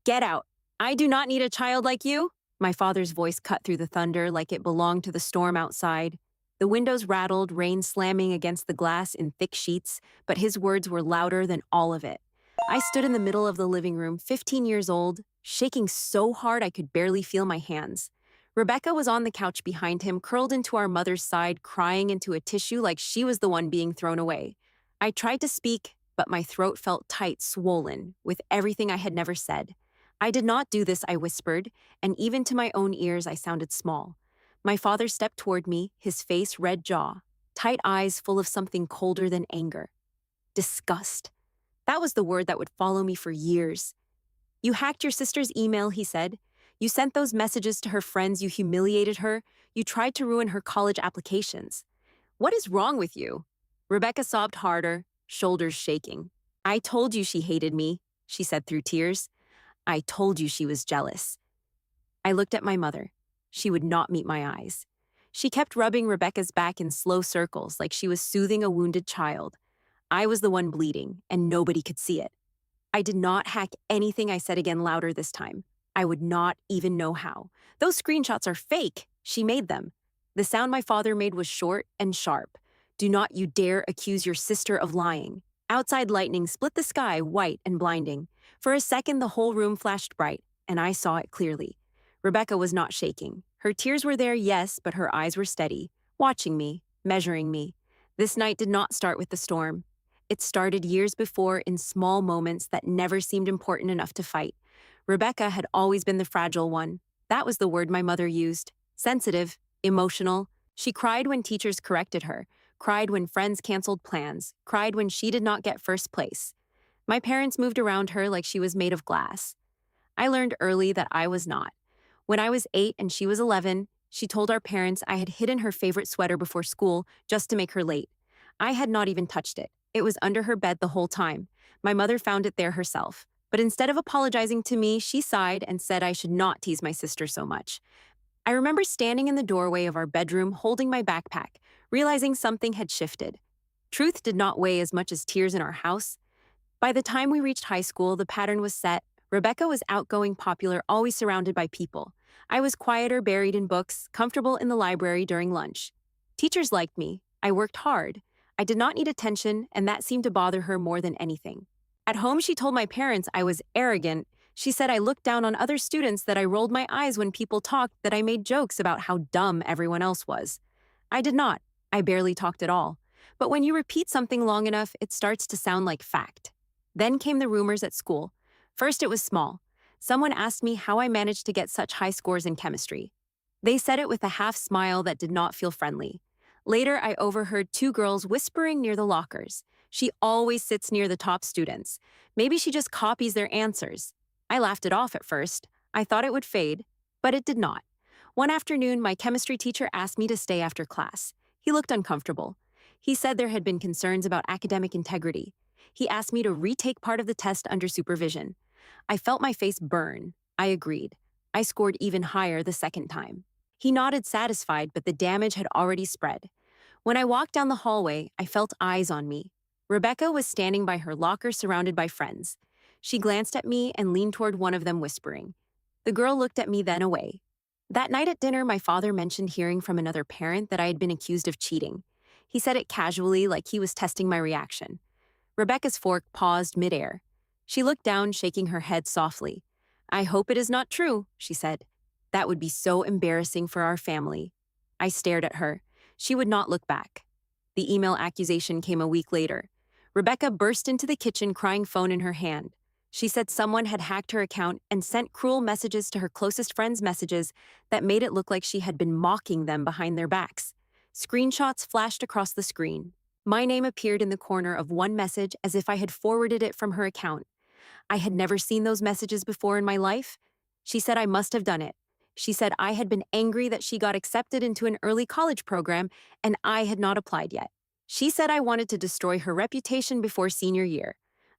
Get out. I do not need a child like you. My father's voice cut through the thunder like it belonged to the storm outside. The windows rattled, rain slamming against the glass in thick sheets, but his words were louder than all of it. I stood in the middle of the living room, 15 years old, shaking so hard I could barely feel my hands. Rebecca was on the couch behind him, curled into our mother's side, crying into a tissue like she was the one being thrown away. I tried to speak, but my throat felt tight, swollen, with everything I had never said. I did not do this, I whispered, and even to my own ears I sounded small. My father stepped toward me, his face red jaw, tight eyes full of something colder than anger. Disgust. That was the word that would follow me for years. You hacked your sister's email, he said. You sent those messages to her friends, you humiliated her, you tried to ruin her college applications. What is wrong with you? Rebecca sobbed harder, shoulders shaking. I told you she hated me, she said through tears. I told you she was jealous. I looked at my mother. She would not meet my eyes. She kept rubbing Rebecca's back in slow circles like she was soothing a wounded child. I was the one bleeding, and nobody could see it. I did not hack anything, I said again louder this time. I would not even know how. Those screenshots are fake. She made them. The sound my father made was short and sharp. Do not you dare accuse your sister of lying. Outside lightning split the sky, white and blinding. For a second, the whole room flashed bright, and I saw it clearly. Rebecca was not shaking. Her tears were there, yes, but her eyes were steady, watching me, measuring me. This night did not start with the storm. It started years before in small moments that never seemed important enough to fight. Rebecca had always been the fragile one. That was the word my mother used. Sensitive, emotional. She cried when teachers corrected her, cried when friends canceled plans, cried when she did not get first place. My parents moved around her like she was made of glass. I learned early that I was not. When I was 8 and she was 11, she told our parents I had hidden her favorite sweater before school just to make her late. I had not even touched it. It was under her bed the whole time. My mother found it there herself. But instead of apologizing to me, she sighed and said I should not tease my sister so much. I remember standing in the doorway of our bedroom holding my backpack, realizing something had shifted. Truth did not weigh as much as tears in our house. By the time we reached high school, the pattern was set. Rebecca was outgoing, popular, always surrounded by people. I was quieter, buried in books, comfortable in the library during lunch. Teachers liked me. I worked hard. I did not need attention, and that seemed to bother her more than anything. At home, she told my parents I was arrogant. She said I looked down on other students, that I rolled my eyes when people talked, that I made jokes about how dumb everyone else was. I did not. I barely talked at all. But when you repeat something long enough, it starts to sound like fact. Then came the rumors at school. First, it was small. Someone asked me how I managed to get such high scores in chemistry. They said it with a half smile that did not feel friendly. Later, I overheard 2 girls whispering near the lockers. She always sits near the top students. Maybe she just copies their answers. I laughed it off at first. I thought it would fade, but it did not. One afternoon, my chemistry teacher asked me to stay after class. He looked uncomfortable. He said there had been concerns about academic integrity. He asked me to retake part of the test under supervision. I felt my face burn. I agreed. I scored even higher the second time. He nodded satisfied, but the damage had already spread. When I walked down the hallway, I felt eyes on me. Rebecca was standing by her locker surrounded by friends. She glanced at me and leaned toward one of them, whispering. The girl looked at me, then away. That night at dinner, my father mentioned hearing from another parent that I had been accused of cheating. He said it casually, like he was testing my reaction. Rebecca's fork paused midair. She looked down, shaking her head softly. I hope it is not true, she said. That would be so embarrassing for our family. I stared at her. She would not look back. The email accusation came a week later. Rebecca burst into the kitchen, crying, phone in her hand. She said someone had hacked her account and sent cruel messages to her closest friends' messages that made it look like she had been mocking them behind their backs. Screenshots flashed across the screen. My name appeared in the corner of one message as if I had forwarded it from her account. I had never seen those messages before in my life. She said I must have done it. She said I had been angry that she got accepted into an early college program and I had not applied yet. She said I wanted to destroy her reputation before senior year.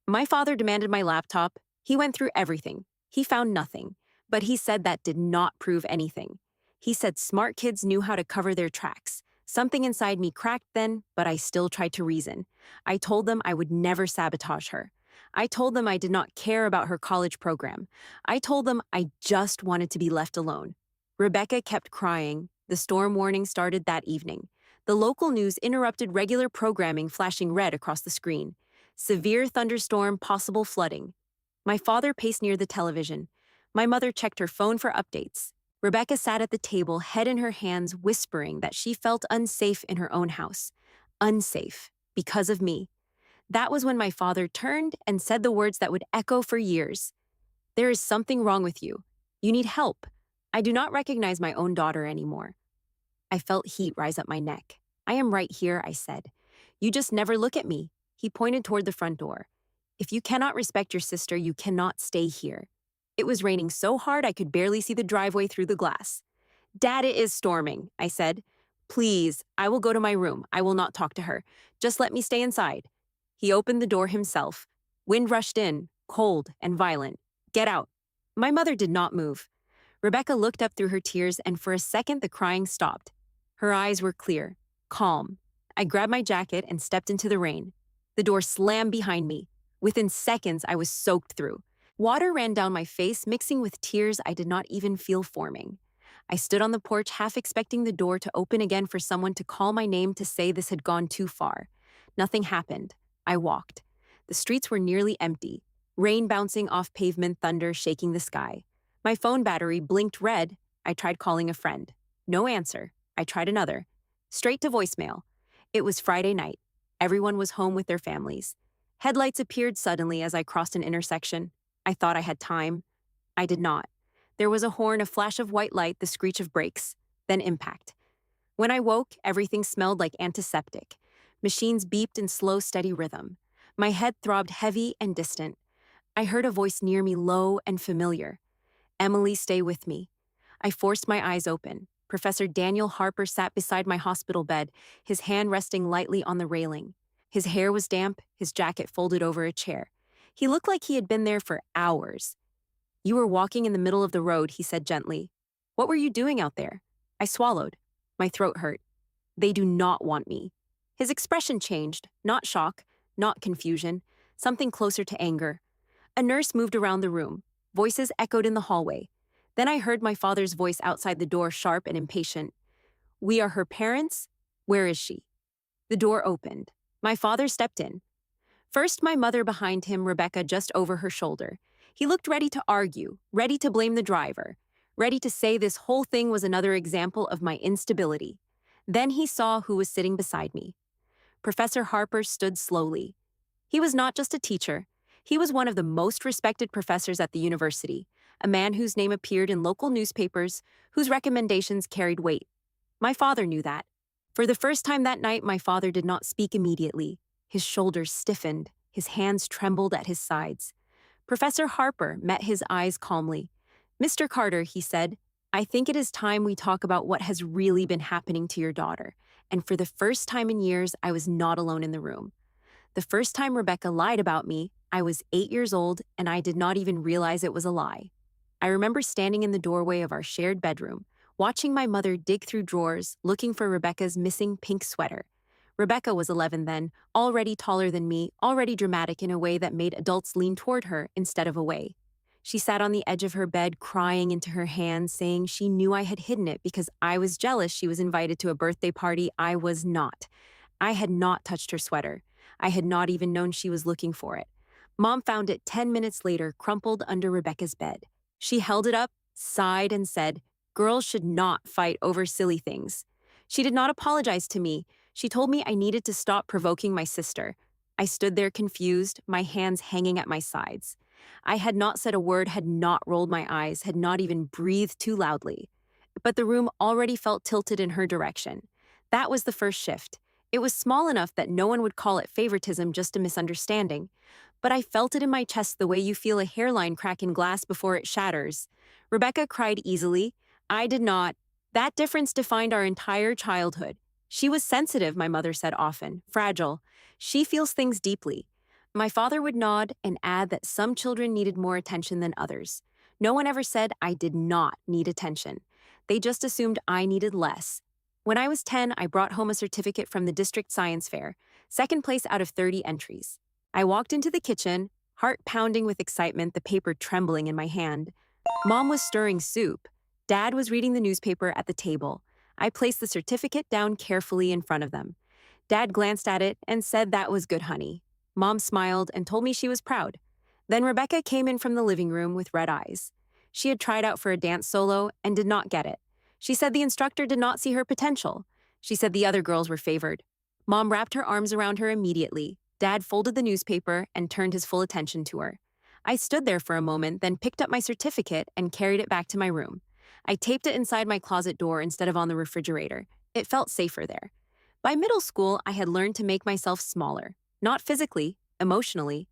My father demanded my laptop. He went through everything. He found nothing. But he said that did not prove anything. He said smart kids knew how to cover their tracks. Something inside me cracked then, but I still tried to reason. I told them I would never sabotage her. I told them I did not care about her college program. I told them I just wanted to be left alone. Rebecca kept crying. The storm warning started that evening. The local news interrupted regular programming, flashing red across the screen. Severe thunderstorm, possible flooding. My father paced near the television. My mother checked her phone for updates. Rebecca sat at the table, head in her hands, whispering that she felt unsafe in her own house. Unsafe, because of me. That was when my father turned and said the words that would echo for years. There is something wrong with you. You need help. I do not recognize my own daughter anymore. I felt heat rise up my neck. I am right here, I said. You just never look at me. He pointed toward the front door. If you cannot respect your sister, you cannot stay here. It was raining so hard I could barely see the driveway through the glass. Dad, it is storming, I said. Please, I will go to my room. I will not talk to her. Just let me stay inside. He opened the door himself. Wind rushed in, cold and violent. Get out. My mother did not move. Rebecca looked up through her tears, and for a second the crying stopped. Her eyes were clear, calm. I grabbed my jacket and stepped into the rain. The door slammed behind me. Within seconds, I was soaked through. Water ran down my face, mixing with tears I did not even feel forming. I stood on the porch, half expecting the door to open again for someone to call my name to say this had gone too far. Nothing happened. I walked. The streets were nearly empty. Rain bouncing off pavement, thunder shaking the sky. My phone battery blinked red. I tried calling a friend. No answer. I tried another. Straight to voicemail. It was Friday night. Everyone was home with their families. Headlights appeared suddenly as I crossed an intersection. I thought I had time. I did not. There was a horn, a flash of white light, the screech of brakes, then impact. When I woke, everything smelled like antiseptic. Machines beeped in slow, steady rhythm. My head throbbed heavy and distant. I heard a voice near me, low and familiar. Emily, stay with me. I forced my eyes open. Professor Daniel Harper sat beside my hospital bed, his hand resting lightly on the railing. His hair was damp, his jacket folded over a chair. He looked like he had been there for hours. You were walking in the middle of the road, he said gently. What were you doing out there? I swallowed. My throat hurt. They do not want me. His expression changed, not shock, not confusion, something closer to anger. A nurse moved around the room. Voices echoed in the hallway. Then I heard my father's voice outside the door, sharp and impatient. We are her parents? Where is she? The door opened. My father stepped in. First, my mother behind him, Rebecca just over her shoulder. He looked ready to argue, ready to blame the driver, ready to say this whole thing was another example of my instability. Then he saw who was sitting beside me. Professor Harper stood slowly. He was not just a teacher. He was one of the most respected professors at the university, a man whose name appeared in local newspapers, whose recommendations carried weight. My father knew that. For the first time that night, my father did not speak immediately. His shoulders stiffened, his hands trembled at his sides. Professor Harper met his eyes calmly. Mr. Carter, he said, I think it is time we talk about what has really been happening to your daughter. And for the first time in years, I was not alone in the room. The first time Rebecca lied about me, I was 8 years old, and I did not even realize it was a lie. I remember standing in the doorway of our shared bedroom, watching my mother dig through drawers, looking for Rebecca's missing pink sweater. Rebecca was 11 then, already taller than me, already dramatic in a way that made adults lean toward her instead of away. She sat on the edge of her bed, crying into her hands, saying she knew I had hidden it because I was jealous she was invited to a birthday party I was not. I had not touched her sweater. I had not even known she was looking for it. Mom found it 10 minutes later, crumpled under Rebecca's bed. She held it up, sighed, and said, girls should not fight over silly things. She did not apologize to me. She told me I needed to stop provoking my sister. I stood there confused, my hands hanging at my sides. I had not said a word, had not rolled my eyes, had not even breathed too loudly. But the room already felt tilted in her direction. That was the first shift. It was small enough that no one would call it favoritism, just a misunderstanding. But I felt it in my chest the way you feel a hairline crack in glass before it shatters. Rebecca cried easily. I did not. That difference defined our entire childhood. She was sensitive, my mother said often, fragile. She feels things deeply. My father would nod and add that some children needed more attention than others. No one ever said I did not need attention. They just assumed I needed less. When I was 10, I brought home a certificate from the district science fair, second place out of 30 entries. I walked into the kitchen, heart pounding with excitement, the paper trembling in my hand. Mom was stirring soup. Dad was reading the newspaper at the table. I placed the certificate down carefully in front of them. Dad glanced at it and said that was good, honey. Mom smiled and told me she was proud. Then Rebecca came in from the living room with red eyes. She had tried out for a dance solo and did not get it. She said the instructor did not see her potential. She said the other girls were favored. Mom wrapped her arms around her immediately. Dad folded the newspaper and turned his full attention to her. I stood there for a moment, then picked up my certificate and carried it back to my room. I taped it inside my closet door instead of on the refrigerator. It felt safer there. By middle school, I had learned to make myself smaller. Not physically, emotionally.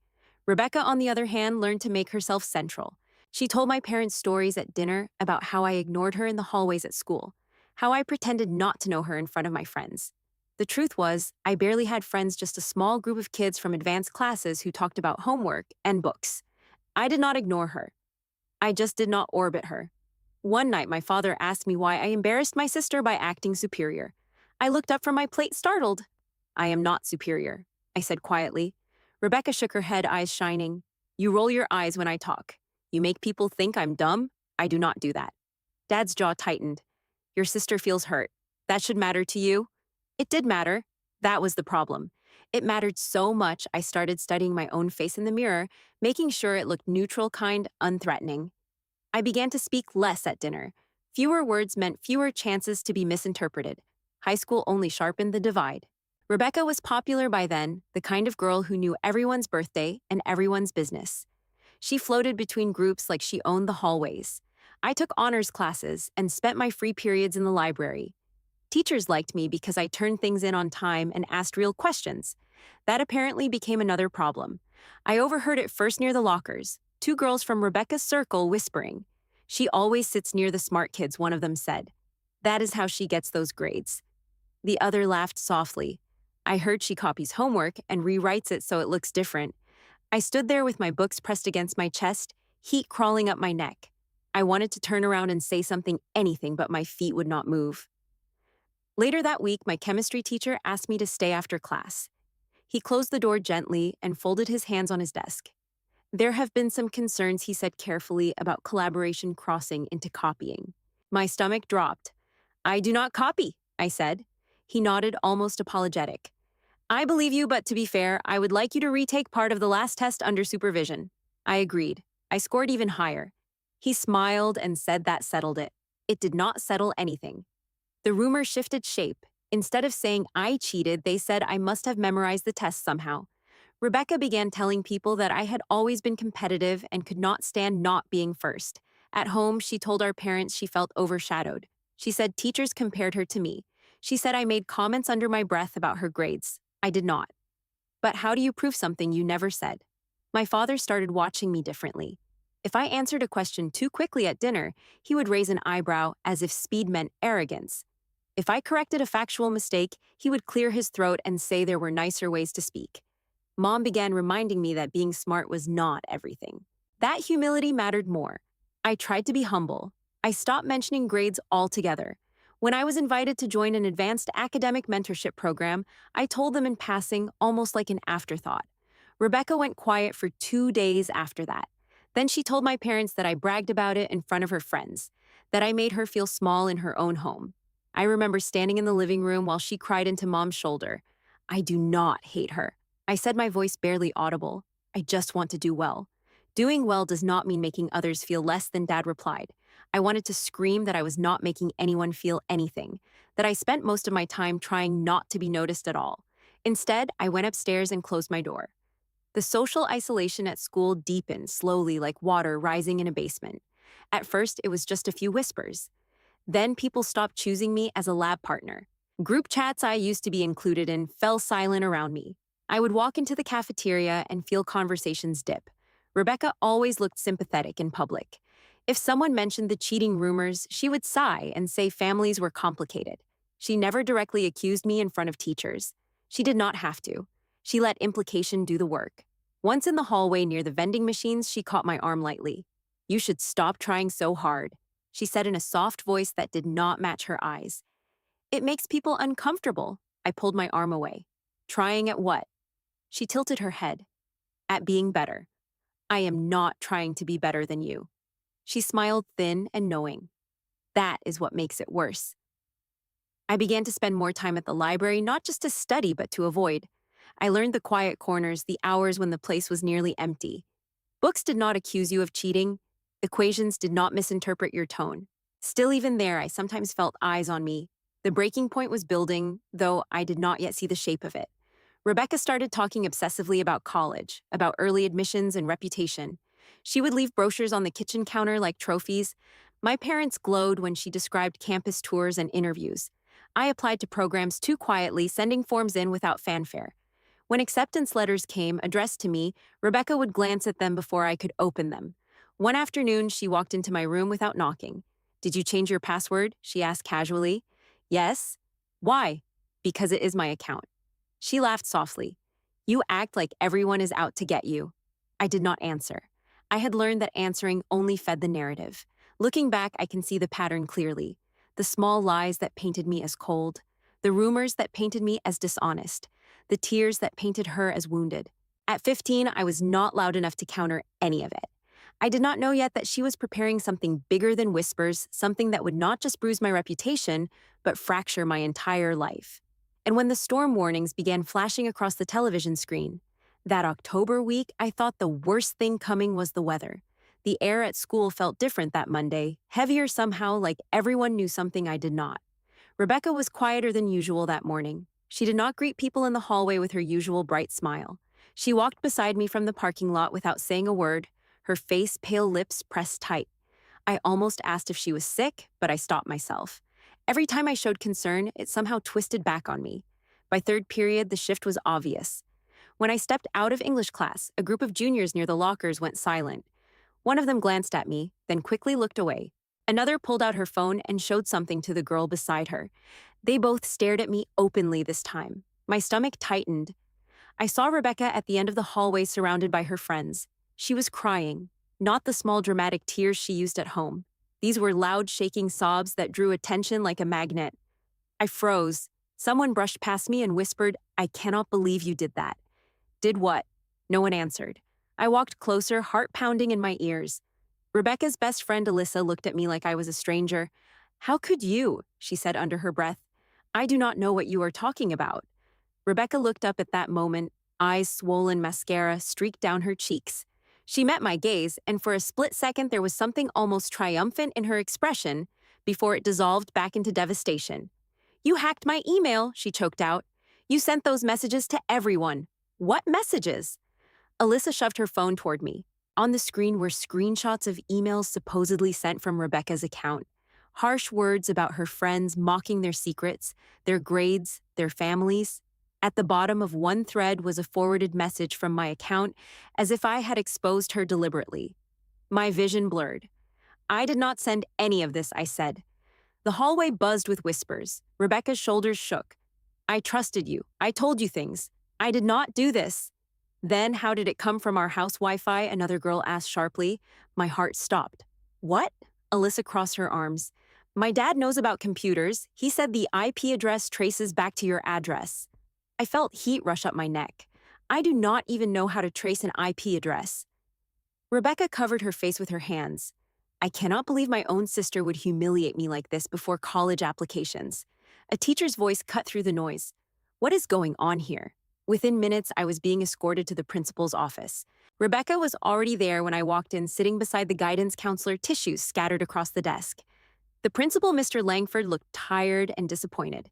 Rebecca, on the other hand, learned to make herself central. She told my parents stories at dinner about how I ignored her in the hallways at school, how I pretended not to know her in front of my friends. The truth was, I barely had friends, just a small group of kids from advanced classes who talked about homework and books. I did not ignore her. I just did not orbit her. One night, my father asked me why I embarrassed my sister by acting superior. I looked up from my plate, startled. I am not superior, I said quietly. Rebecca shook her head, eyes shining. You roll your eyes when I talk. You make people think I'm dumb? I do not do that. Dad's jaw tightened. Your sister feels hurt. That should matter to you? It did matter. That was the problem. It mattered so much I started studying my own face in the mirror, making sure it looked neutral, kind, unthreatening. I began to speak less at dinner. Fewer words meant fewer chances to be misinterpreted. High school only sharpened the divide. Rebecca was popular by then, the kind of girl who knew everyone's birthday and everyone's business. She floated between groups like she owned the hallways. I took honors classes and spent my free periods in the library. Teachers liked me because I turned things in on time and asked real questions. That apparently became another problem. I overheard it first near the lockers, two girls from Rebecca's circle whispering. She always sits near the smart kids, one of them said. That is how she gets those grades. The other laughed softly. I heard she copies homework and rewrites it so it looks different. I stood there with my books pressed against my chest, heat crawling up my neck. I wanted to turn around and say something, anything, but my feet would not move. Later that week, my chemistry teacher asked me to stay after class. He closed the door gently and folded his hands on his desk. There have been some concerns, he said carefully, about collaboration crossing into copying. My stomach dropped. I do not copy, I said. He nodded, almost apologetic. I believe you, but to be fair, I would like you to retake part of the last test under supervision. I agreed. I scored even higher. He smiled and said that settled it. It did not settle anything. The rumor shifted shape. Instead of saying I cheated, they said I must have memorized the test somehow. Rebecca began telling people that I had always been competitive and could not stand not being first. At home, she told our parents she felt overshadowed. She said teachers compared her to me. She said I made comments under my breath about her grades. I did not. But how do you prove something you never said? My father started watching me differently. If I answered a question too quickly at dinner, he would raise an eyebrow as if speed meant arrogance. If I corrected a factual mistake, he would clear his throat and say there were nicer ways to speak. Mom began reminding me that being smart was not everything. That humility mattered more. I tried to be humble. I stopped mentioning grades altogether. When I was invited to join an advanced academic mentorship program, I told them in passing, almost like an afterthought. Rebecca went quiet for 2 days after that. Then she told my parents that I bragged about it in front of her friends, that I made her feel small in her own home. I remember standing in the living room while she cried into Mom's shoulder. I do not hate her. I said, my voice barely audible. I just want to do well. Doing well does not mean making others feel less than, Dad replied. I wanted to scream that I was not making anyone feel anything, that I spent most of my time trying not to be noticed at all. Instead, I went upstairs and closed my door. The social isolation at school deepened slowly like water rising in a basement. At first, it was just a few whispers. Then people stopped choosing me as a lab partner. Group chats I used to be included in fell silent around me. I would walk into the cafeteria and feel conversations dip. Rebecca always looked sympathetic in public. If someone mentioned the cheating rumors, she would sigh and say families were complicated. She never directly accused me in front of teachers. She did not have to. She let implication do the work. Once in the hallway near the vending machines, she caught my arm lightly. You should stop trying so hard, she said in a soft voice that did not match her eyes. It makes people uncomfortable. I pulled my arm away. Trying at what? She tilted her head. At being better. I am not trying to be better than you. She smiled thin and knowing. That is what makes it worse. I began to spend more time at the library, not just to study, but to avoid. I learned the quiet corners, the hours when the place was nearly empty. Books did not accuse you of cheating. Equations did not misinterpret your tone. Still, even there, I sometimes felt eyes on me. The breaking point was building, though I did not yet see the shape of it. Rebecca started talking obsessively about college, about early admissions and reputation. She would leave brochures on the kitchen counter like trophies. My parents glowed when she described campus tours and interviews. I applied to programs too quietly, sending forms in without fanfare. When acceptance letters came, addressed to me, Rebecca would glance at them before I could open them. One afternoon, she walked into my room without knocking. "Did you change your password?" she asked casually. "Yes." "Why?" "Because it is my account." She laughed softly. "You act like everyone is out to get you." I did not answer. I had learned that answering only fed the narrative. Looking back, I can see the pattern clearly. The small lies that painted me as cold, the rumors that painted me as dishonest, the tears that painted her as wounded. At 15, I was not loud enough to counter any of it. I did not know yet that she was preparing something bigger than whispers, something that would not just bruise my reputation, but fracture my entire life. And when the storm warnings began flashing across the television screen, that October week, I thought the worst thing coming was the weather. The air at school felt different that Monday, heavier somehow, like everyone knew something I did not. Rebecca was quieter than usual that morning. She did not greet people in the hallway with her usual bright smile. She walked beside me from the parking lot without saying a word, her face, pale lips pressed tight. I almost asked if she was sick, but I stopped myself. Every time I showed concern, it somehow twisted back on me. By third period, the shift was obvious. When I stepped out of English class, a group of juniors near the lockers went silent. One of them glanced at me, then quickly looked away. Another pulled out her phone and showed something to the girl beside her. They both stared at me openly this time. My stomach tightened. I saw Rebecca at the end of the hallway surrounded by her friends. She was crying, not the small dramatic tears she used at home. These were loud, shaking sobs that drew attention like a magnet. I froze. Someone brushed past me and whispered, "I cannot believe you did that." "Did what?" No one answered. I walked closer, heart pounding in my ears. Rebecca's best friend Alyssa looked at me like I was a stranger. "How could you?" she said under her breath. "I do not know what you are talking about." Rebecca looked up at that moment, eyes swollen, mascara streaked down her cheeks. She met my gaze, and for a split second there was something almost triumphant in her expression before it dissolved back into devastation. "You hacked my email," she choked out. "You sent those messages to everyone." "What messages?" Alyssa shoved her phone toward me. On the screen were screenshots of emails supposedly sent from Rebecca's account. Harsh words about her friends mocking their secrets, their grades, their families. At the bottom of one thread was a forwarded message from my account, as if I had exposed her deliberately. My vision blurred. "I did not send any of this," I said. The hallway buzzed with whispers. Rebecca's shoulders shook. "I trusted you. I told you things. I did not do this." "Then how did it come from our house Wi-Fi?" another girl asked sharply. My heart stopped. "What?" Alyssa crossed her arms. "My dad knows about computers. He said the IP address traces back to your address." I felt heat rush up my neck. I do not even know how to trace an IP address. Rebecca covered her face with her hands. "I cannot believe my own sister would humiliate me like this before college applications." A teacher's voice cut through the noise. "What is going on here?" Within minutes, I was being escorted to the principal's office. Rebecca was already there when I walked in, sitting beside the guidance counselor, tissues scattered across the desk. The principal, Mr. Langford, looked tired and disappointed.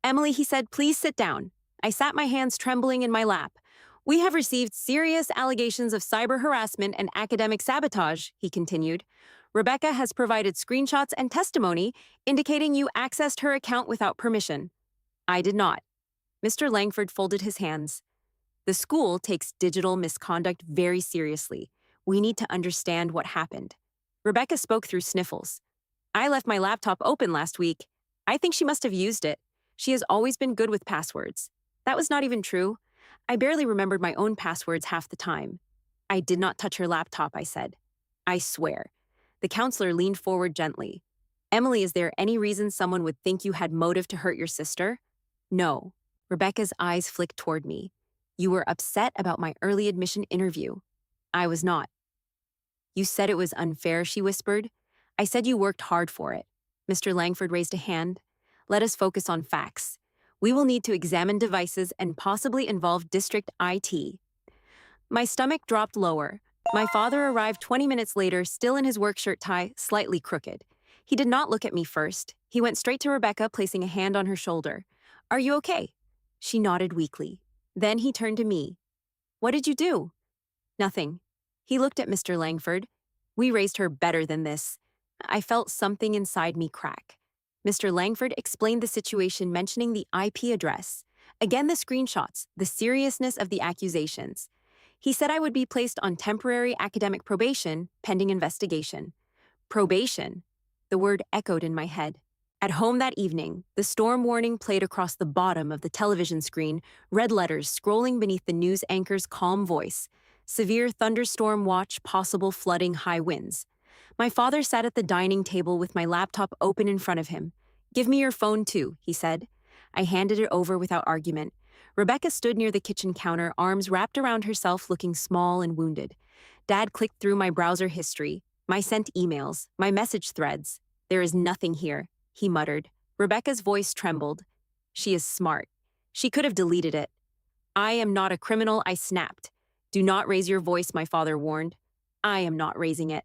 "Emily," he said, "please sit down." I sat, my hands trembling in my lap. "We have received serious allegations of cyber harassment and academic sabotage," he continued. "Rebecca has provided screenshots and testimony indicating you accessed her account without permission." I did not. Mr. Langford folded his hands. "The school takes digital misconduct very seriously. We need to understand what happened." Rebecca spoke through sniffles. "I left my laptop open last week. I think she must have used it. She has always been good with passwords." That was not even true. I barely remembered my own passwords half the time. "I did not touch her laptop," I said. "I swear." The counselor leaned forward gently. "Emily, is there any reason someone would think you had motive to hurt your sister?" "No." Rebecca's eyes flicked toward me. "You were upset about my early admission interview." "I was not. You said it was unfair, she whispered. I said you worked hard for it. Mr. Langford raised a hand. Let us focus on facts. We will need to examine devices and possibly involve district IT. My stomach dropped lower. My father arrived 20 minutes later, still in his work shirt tie, slightly crooked. He did not look at me first. He went straight to Rebecca, placing a hand on her shoulder. Are you okay? She nodded weakly. Then he turned to me. What did you do? Nothing. He looked at Mr. Langford. We raised her better than this. I felt something inside me crack. Mr. Langford explained the situation, mentioning the IP address. Again, the screenshots, the seriousness of the accusations. He said I would be placed on temporary academic probation, pending investigation. Probation. The word echoed in my head. At home that evening, the storm warning played across the bottom of the television screen, red letters scrolling beneath the news anchor's calm voice. Severe thunderstorm watch, possible flooding, high winds. My father sat at the dining table with my laptop open in front of him. Give me your phone too, he said. I handed it over without argument. Rebecca stood near the kitchen counter, arms wrapped around herself, looking small and wounded. Dad clicked through my browser history, my sent emails, my message threads. There is nothing here, he muttered. Rebecca's voice trembled. She is smart. She could have deleted it. I am not a criminal, I snapped. Do not raise your voice, my father warned. I am not raising it.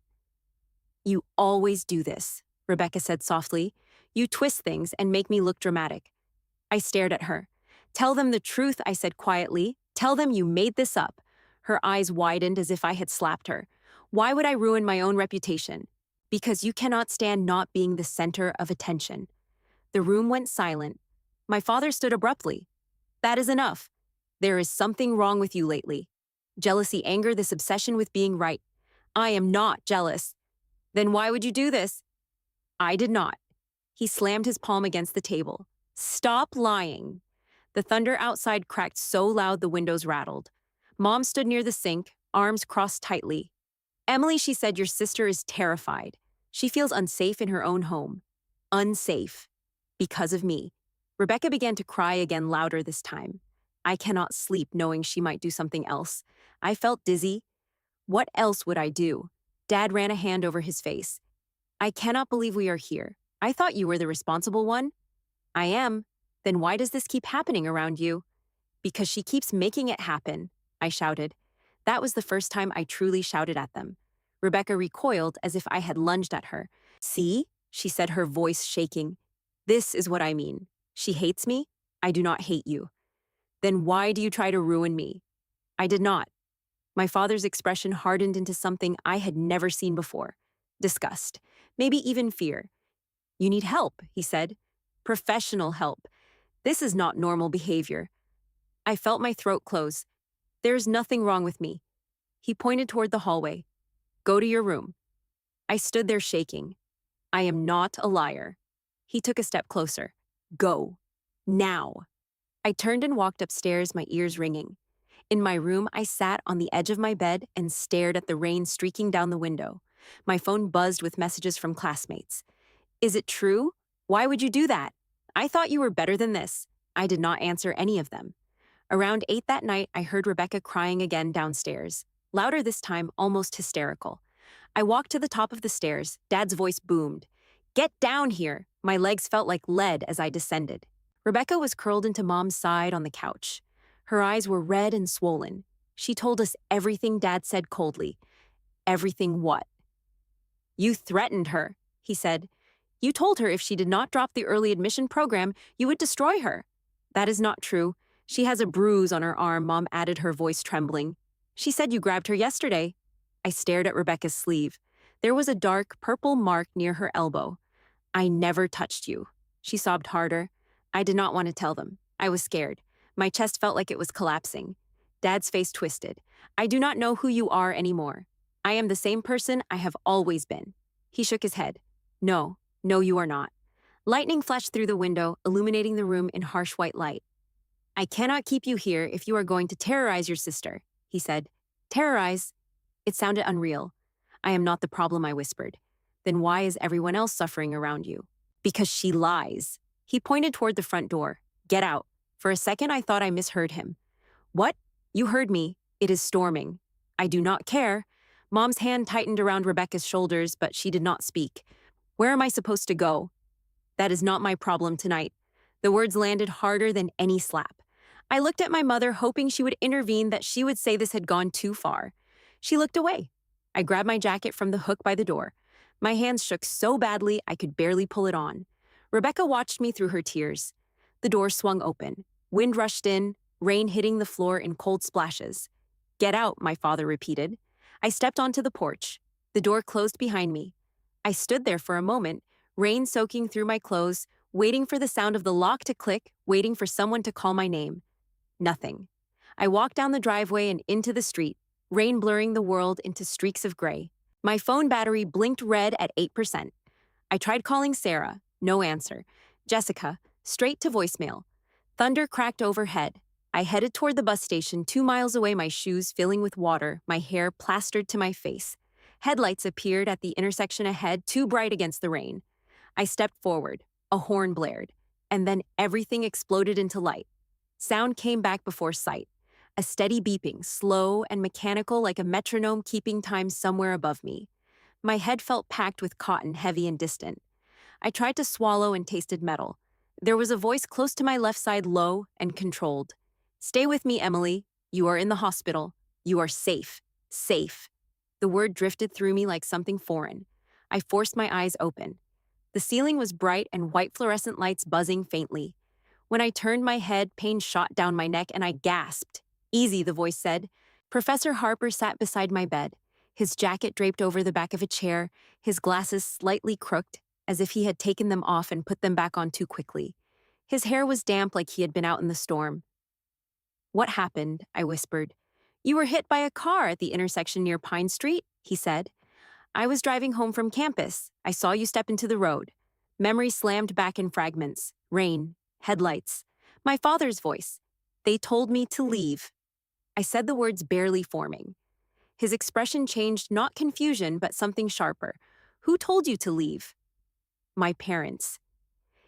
You always do this, Rebecca said softly. You twist things and make me look dramatic. I stared at her. Tell them the truth, I said quietly. Tell them you made this up. Her eyes widened as if I had slapped her. Why would I ruin my own reputation? Because you cannot stand not being the center of attention. The room went silent. My father stood abruptly. That is enough. There is something wrong with you lately. Jealousy, anger, this obsession with being right. I am not jealous. Then why would you do this? I did not. He slammed his palm against the table. Stop lying. The thunder outside cracked so loud the windows rattled. Mom stood near the sink, arms crossed tightly. Emily, she said, your sister is terrified. She feels unsafe in her own home. Unsafe. Because of me. Rebecca began to cry again, louder this time. I cannot sleep knowing she might do something else. I felt dizzy. What else would I do? Dad ran a hand over his face. I cannot believe we are here. I thought you were the responsible one. I am. Then why does this keep happening around you? Because she keeps making it happen, I shouted. That was the first time I truly shouted at them. Rebecca recoiled as if I had lunged at her. See? She said, her voice shaking. This is what I mean. She hates me. I do not hate you. Then why do you try to ruin me? I did not. My father's expression hardened into something I had never seen before. Disgust. Maybe even fear. You need help, he said. Professional help. This is not normal behavior. I felt my throat close. There is nothing wrong with me. He pointed toward the hallway. Go to your room. I stood there shaking. I am not a liar. He took a step closer. Go. Now. I turned and walked upstairs, my ears ringing. In my room, I sat on the edge of my bed and stared at the rain streaking down the window. My phone buzzed with messages from classmates. Is it true? Why would you do that? I thought you were better than this. I did not answer any of them. Around 8 that night, I heard Rebecca crying again downstairs. Louder this time, almost hysterical. I walked to the top of the stairs. Dad's voice boomed. Get down here. My legs felt like lead as I descended. Rebecca was curled into Mom's side on the couch. Her eyes were red and swollen. She told us everything, Dad said coldly. Everything what? You threatened her, he said. You told her if she did not drop the early admission program, you would destroy her. That is not true. She has a bruise on her arm, Mom added, her voice trembling. She said you grabbed her yesterday. I stared at Rebecca's sleeve. There was a dark, purple mark near her elbow. I never touched you. She sobbed harder. I did not want to tell them. I was scared. My chest felt like it was collapsing. Dad's face twisted. I do not know who you are anymore. I am the same person I have always been. He shook his head. No, you are not. Lightning flashed through the window, illuminating the room in harsh white light. I cannot keep you here if you are going to terrorize your sister, he said. Terrorize? It sounded unreal. I am not the problem, I whispered. Then why is everyone else suffering around you? Because she lies. He pointed toward the front door. Get out. For a second, I thought I misheard him. What? You heard me. It is storming. I do not care. Mom's hand tightened around Rebecca's shoulders, but she did not speak. Where am I supposed to go? That is not my problem tonight. The words landed harder than any slap. I looked at my mother, hoping she would intervene, that she would say this had gone too far. She looked away. I grabbed my jacket from the hook by the door. My hands shook so badly I could barely pull it on. Rebecca watched me through her tears. The door swung open. Wind rushed in, rain hitting the floor in cold splashes. "Get out," my father repeated. I stepped onto the porch. The door closed behind me. I stood there for a moment, rain soaking through my clothes, waiting for the sound of the lock to click, waiting for someone to call my name. Nothing. I walked down the driveway and into the street, rain blurring the world into streaks of gray. My phone battery blinked red at 8%. I tried calling Sarah, no answer. Jessica, straight to voicemail. Thunder cracked overhead. I headed toward the bus station 2 miles away, my shoes filling with water, my hair plastered to my face. Headlights appeared at the intersection ahead, too bright against the rain. I stepped forward. A horn blared, and then everything exploded into light. Sound came back before sight. A steady beeping, slow and mechanical, like a metronome keeping time somewhere above me. My head felt packed with cotton, heavy and distant. I tried to swallow and tasted metal. There was a voice close to my left side, low and controlled. "Stay with me, Emily. You are in the hospital. You are safe. Safe." The word drifted through me like something foreign. I forced my eyes open. The ceiling was bright and white fluorescent lights buzzing faintly. When I turned my head, pain shot down my neck and I gasped. "Easy," the voice said. Professor Harper sat beside my bed, his jacket draped over the back of a chair, his glasses slightly crooked, as if he had taken them off and put them back on too quickly. His hair was damp like he had been out in the storm. "What happened?" I whispered. "You were hit by a car at the intersection near Pine Street," he said. "I was driving home from campus. I saw you step into the road." Memory slammed back in fragments. Rain. Headlights. My father's voice. "They told me to leave." I said the words barely forming. His expression changed, not confusion, but something sharper. "Who told you to leave?" "My parents."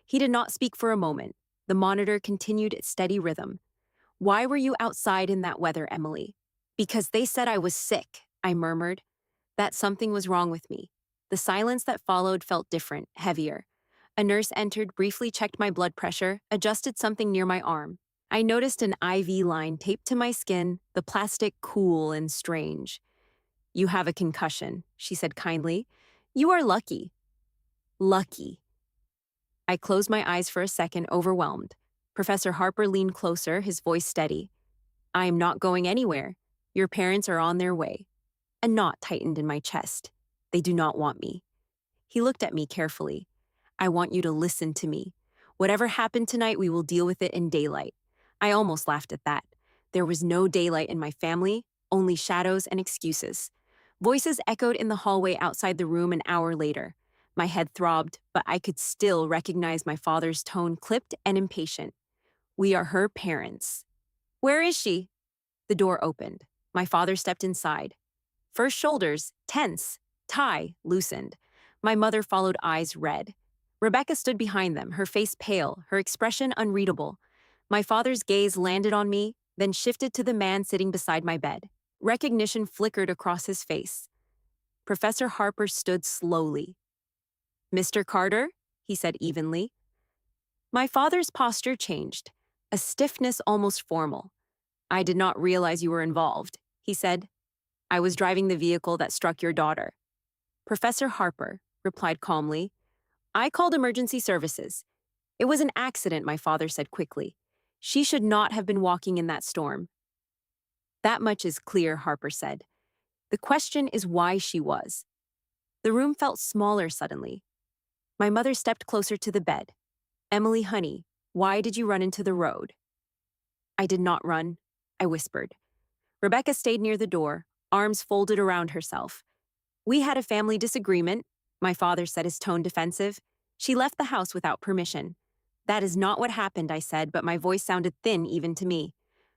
He did not speak for a moment. The monitor continued its steady rhythm. "Why were you outside in that weather, Emily?" "Because they said I was sick," I murmured. That something was wrong with me. The silence that followed felt different, heavier. A nurse entered, briefly checked my blood pressure, adjusted something near my arm. I noticed an IV line taped to my skin, the plastic cool and strange. "You have a concussion," she said kindly. "You are lucky." Lucky. I closed my eyes for a second, overwhelmed. Professor Harper leaned closer, his voice steady. "I am not going anywhere. Your parents are on their way." A knot tightened in my chest. "They do not want me." He looked at me carefully. "I want you to listen to me. Whatever happened tonight, we will deal with it in daylight." I almost laughed at that. There was no daylight in my family, only shadows and excuses. Voices echoed in the hallway outside the room an hour later. My head throbbed, but I could still recognize my father's tone, clipped and impatient. "We are her parents." "Where is she?" The door opened. My father stepped inside. First shoulders, tense, tie, loosened. My mother followed, eyes red. Rebecca stood behind them, her face pale, her expression unreadable. My father's gaze landed on me, then shifted to the man sitting beside my bed. Recognition flickered across his face. Professor Harper stood slowly. "Mr. Carter?" he said evenly. My father's posture changed, a stiffness almost formal. "I did not realize you were involved," he said. "I was driving the vehicle that struck your daughter." Professor Harper replied calmly. "I called emergency services. It was an accident," my father said quickly. "She should not have been walking in that storm." "That much is clear," Harper said. "The question is why she was." The room felt smaller suddenly. My mother stepped closer to the bed. "Emily, honey, why did you run into the road?" "I did not run," I whispered. Rebecca stayed near the door, arms folded around herself. "We had a family disagreement," my father said, his tone defensive. "She left the house without permission." "That is not what happened," I said, but my voice sounded thin even to me.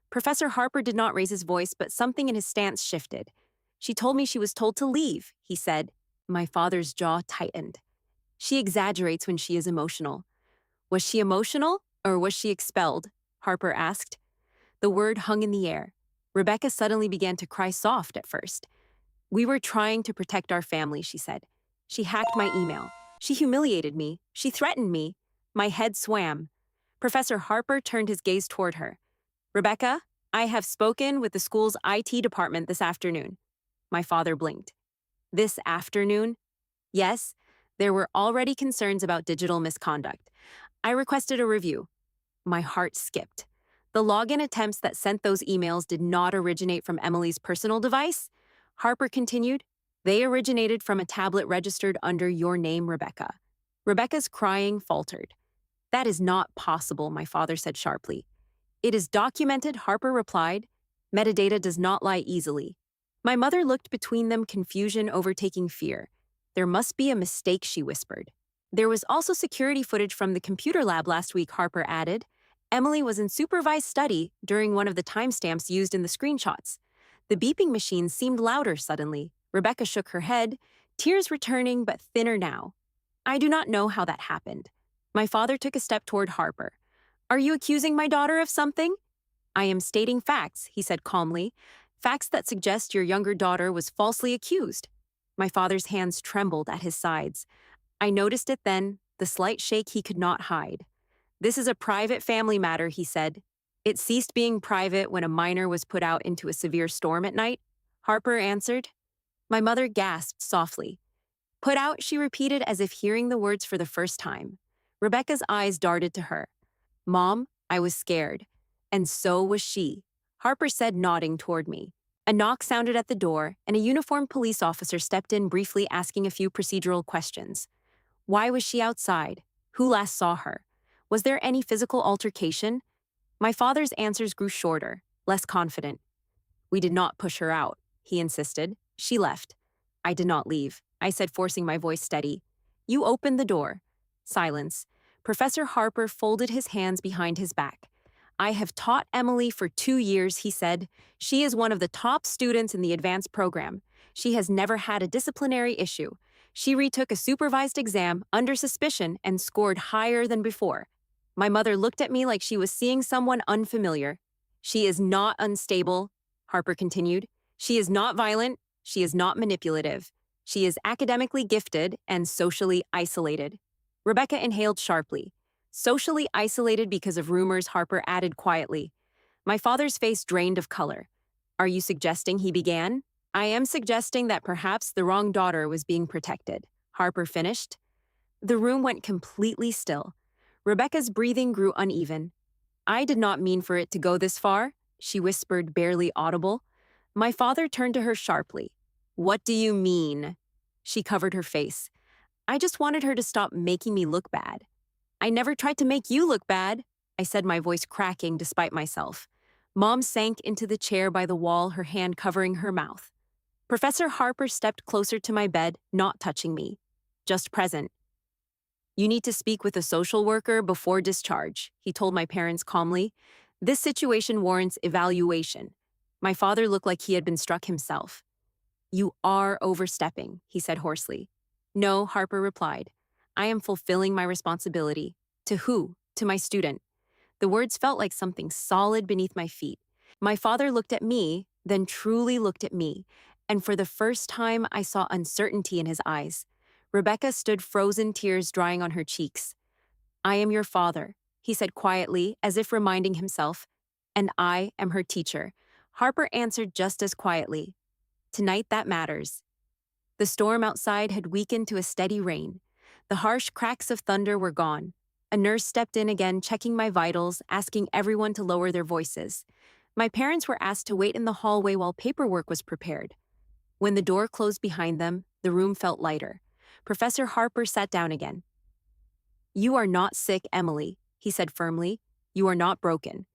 Professor Harper did not raise his voice, but something in his stance shifted. "She told me she was told to leave," he said. My father's jaw tightened. "She exaggerates when she is emotional." "Was she emotional, or was she expelled?" Harper asked. The word hung in the air. Rebecca suddenly began to cry, soft at first. We were trying to protect our family, she said. She hacked my email. She humiliated me. She threatened me. My head swam. Professor Harper turned his gaze toward her. Rebecca, I have spoken with the school's IT department this afternoon. My father blinked. This afternoon? Yes, there were already concerns about digital misconduct. I requested a review. My heart skipped. The login attempts that sent those emails did not originate from Emily's personal device. Harper continued, they originated from a tablet registered under your name, Rebecca. Rebecca's crying faltered. That is not possible, my father said sharply. It is documented, Harper replied. Metadata does not lie easily. My mother looked between them, confusion overtaking fear. There must be a mistake, she whispered. There was also security footage from the computer lab last week, Harper added. Emily was in supervised study during one of the timestamps used in the screenshots. The beeping machine seemed louder suddenly. Rebecca shook her head, tears returning but thinner now. I do not know how that happened. My father took a step toward Harper. Are you accusing my daughter of something? I am stating facts, he said calmly. Facts that suggest your younger daughter was falsely accused. My father's hands trembled at his sides. I noticed it then, the slight shake he could not hide. This is a private family matter, he said. It ceased being private when a minor was put out into a severe storm at night, Harper answered. My mother gasped softly. Put out, she repeated as if hearing the words for the first time. Rebecca's eyes darted to her. Mom, I was scared. And so was she, Harper said, nodding toward me. A knock sounded at the door, and a uniformed police officer stepped in briefly asking a few procedural questions. Why was she outside? Who last saw her? Was there any physical altercation? My father's answers grew shorter, less confident. We did not push her out, he insisted. She left. I did not leave, I said, forcing my voice steady. You opened the door. Silence. Professor Harper folded his hands behind his back. I have taught Emily for 2 years, he said. She is one of the top students in the advanced program. She has never had a disciplinary issue. She retook a supervised exam under suspicion and scored higher than before. My mother looked at me like she was seeing someone unfamiliar. She is not unstable, Harper continued. She is not violent. She is not manipulative. She is academically gifted and socially isolated. Rebecca inhaled sharply. Socially isolated because of rumors, Harper added quietly. My father's face drained of color. Are you suggesting, he began? I am suggesting that perhaps the wrong daughter was being protected, Harper finished. The room went completely still. Rebecca's breathing grew uneven. I did not mean for it to go this far, she whispered, barely audible. My father turned to her sharply. What do you mean? She covered her face. I just wanted her to stop making me look bad. I never tried to make you look bad, I said, my voice cracking despite myself. Mom sank into the chair by the wall, her hand covering her mouth. Professor Harper stepped closer to my bed, not touching me, just present. You need to speak with a social worker before discharge, he told my parents calmly. This situation warrants evaluation. My father looked like he had been struck himself. You are overstepping, he said hoarsely. No, Harper replied. I am fulfilling my responsibility. To who? To my student. The words felt like something solid beneath my feet. My father looked at me, then truly looked at me, and for the first time I saw uncertainty in his eyes. Rebecca stood, frozen, tears drying on her cheeks. I am your father, he said quietly, as if reminding himself, and I am her teacher. Harper answered just as quietly. Tonight that matters. The storm outside had weakened to a steady rain. The harsh cracks of thunder were gone. A nurse stepped in again, checking my vitals, asking everyone to lower their voices. My parents were asked to wait in the hallway while paperwork was prepared. When the door closed behind them, the room felt lighter. Professor Harper sat down again. You are not sick, Emily, he said firmly. You are not broken.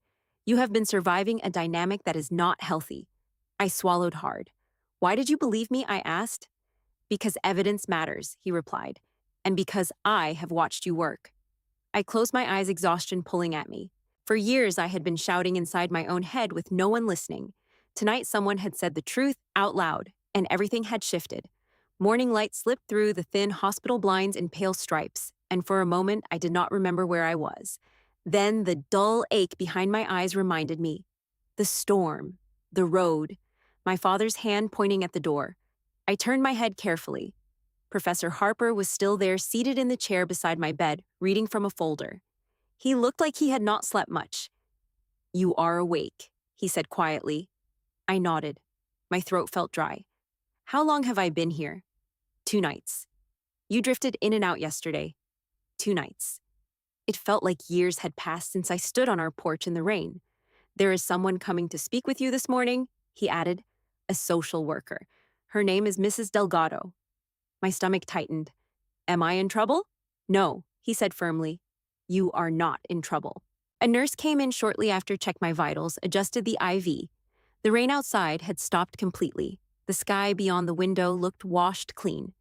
You have been surviving a dynamic that is not healthy. I swallowed hard. Why did you believe me? I asked. Because evidence matters, he replied, and because I have watched you work. I closed my eyes, exhaustion pulling at me. For years, I had been shouting inside my own head with no one listening. Tonight, someone had said the truth out loud, and everything had shifted. Morning light slipped through the thin hospital blinds in pale stripes, and for a moment, I did not remember where I was. Then the dull ache behind my eyes reminded me. The storm, the road, my father's hand pointing at the door. I turned my head carefully. Professor Harper was still there, seated in the chair beside my bed, reading from a folder. He looked like he had not slept much. "You are awake," he said quietly. I nodded. My throat felt dry. "How long have I been here?" "2 nights." "You drifted in and out yesterday." "2 nights." It felt like years had passed since I stood on our porch in the rain. "There is someone coming to speak with you this morning," he added. "A social worker. Her name is Mrs. Delgado." My stomach tightened. "Am I in trouble?" "No," he said firmly. "You are not in trouble." A nurse came in shortly after, checked my vitals, adjusted the IV. The rain outside had stopped completely. The sky beyond the window looked washed clean.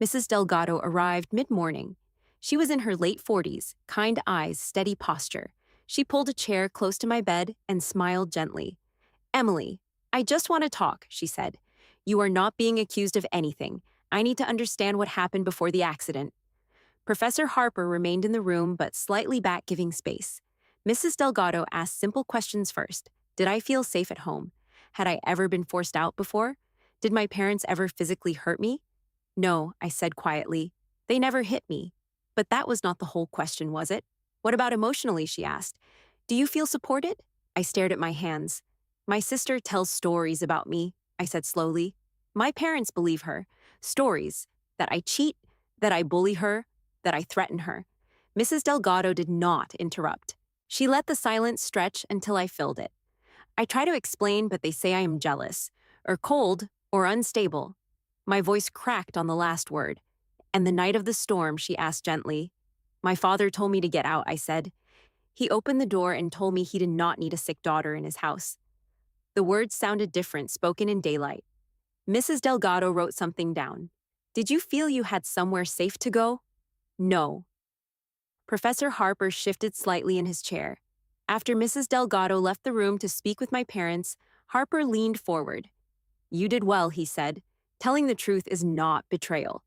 Mrs. Delgado arrived mid-morning. She was in her late 40s, kind eyes, steady posture. She pulled a chair close to my bed and smiled gently. "Emily, I just want to talk," she said. "You are not being accused of anything. I need to understand what happened before the accident." Professor Harper remained in the room but slightly back, giving space. Mrs. Delgado asked simple questions first. Did I feel safe at home? Had I ever been forced out before? Did my parents ever physically hurt me? "No," I said quietly. "They never hit me." But that was not the whole question, was it? "What about emotionally?" she asked. "Do you feel supported?" I stared at my hands. "My sister tells stories about me," I said slowly. "My parents believe her. Stories. That I cheat, that I bully her, that I threaten her." Mrs. Delgado did not interrupt. She let the silence stretch until I filled it. "I try to explain, but they say I am jealous, or cold, or unstable." My voice cracked on the last word. "And the night of the storm," she asked gently. "My father told me to get out," I said. "He opened the door and told me he did not need a sick daughter in his house." The words sounded different, spoken in daylight. Mrs. Delgado wrote something down. "Did you feel you had somewhere safe to go?" "No." Professor Harper shifted slightly in his chair. After Mrs. Delgado left the room to speak with my parents, Harper leaned forward. "You did well," he said. "Telling the truth is not betrayal."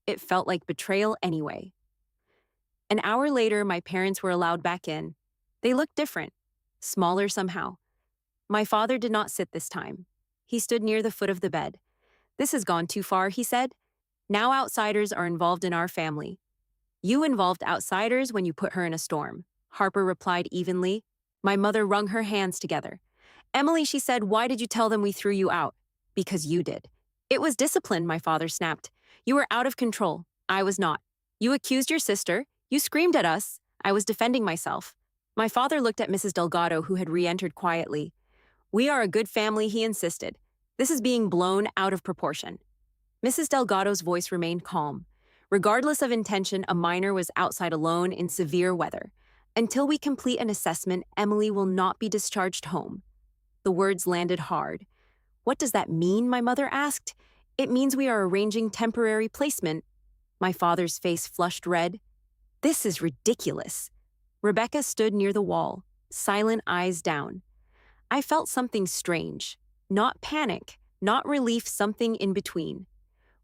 It felt like betrayal anyway. An hour later, my parents were allowed back in. They looked different, smaller somehow. My father did not sit this time. He stood near the foot of the bed. "This has gone too far," he said. "Now outsiders are involved in our family." "You involved outsiders when you put her in a storm," Harper replied evenly. My mother wrung her hands together. "Emily," she said, "why did you tell them we threw you out?" "Because you did." "It was discipline," my father snapped. "You were out of control. I was not. You accused your sister. You screamed at us. I was defending myself." My father looked at Mrs. Delgado, who had re-entered quietly. "We are a good family," he insisted. "This is being blown out of proportion." Mrs. Delgado's voice remained calm. "Regardless of intention, a minor was outside alone in severe weather. Until we complete an assessment, Emily will not be discharged home." The words landed hard. "What does that mean?" my mother asked. "It means we are arranging temporary placement." My father's face flushed red. "This is ridiculous." Rebecca stood near the wall, silent, eyes down. I felt something strange. Not panic, not relief, something in between.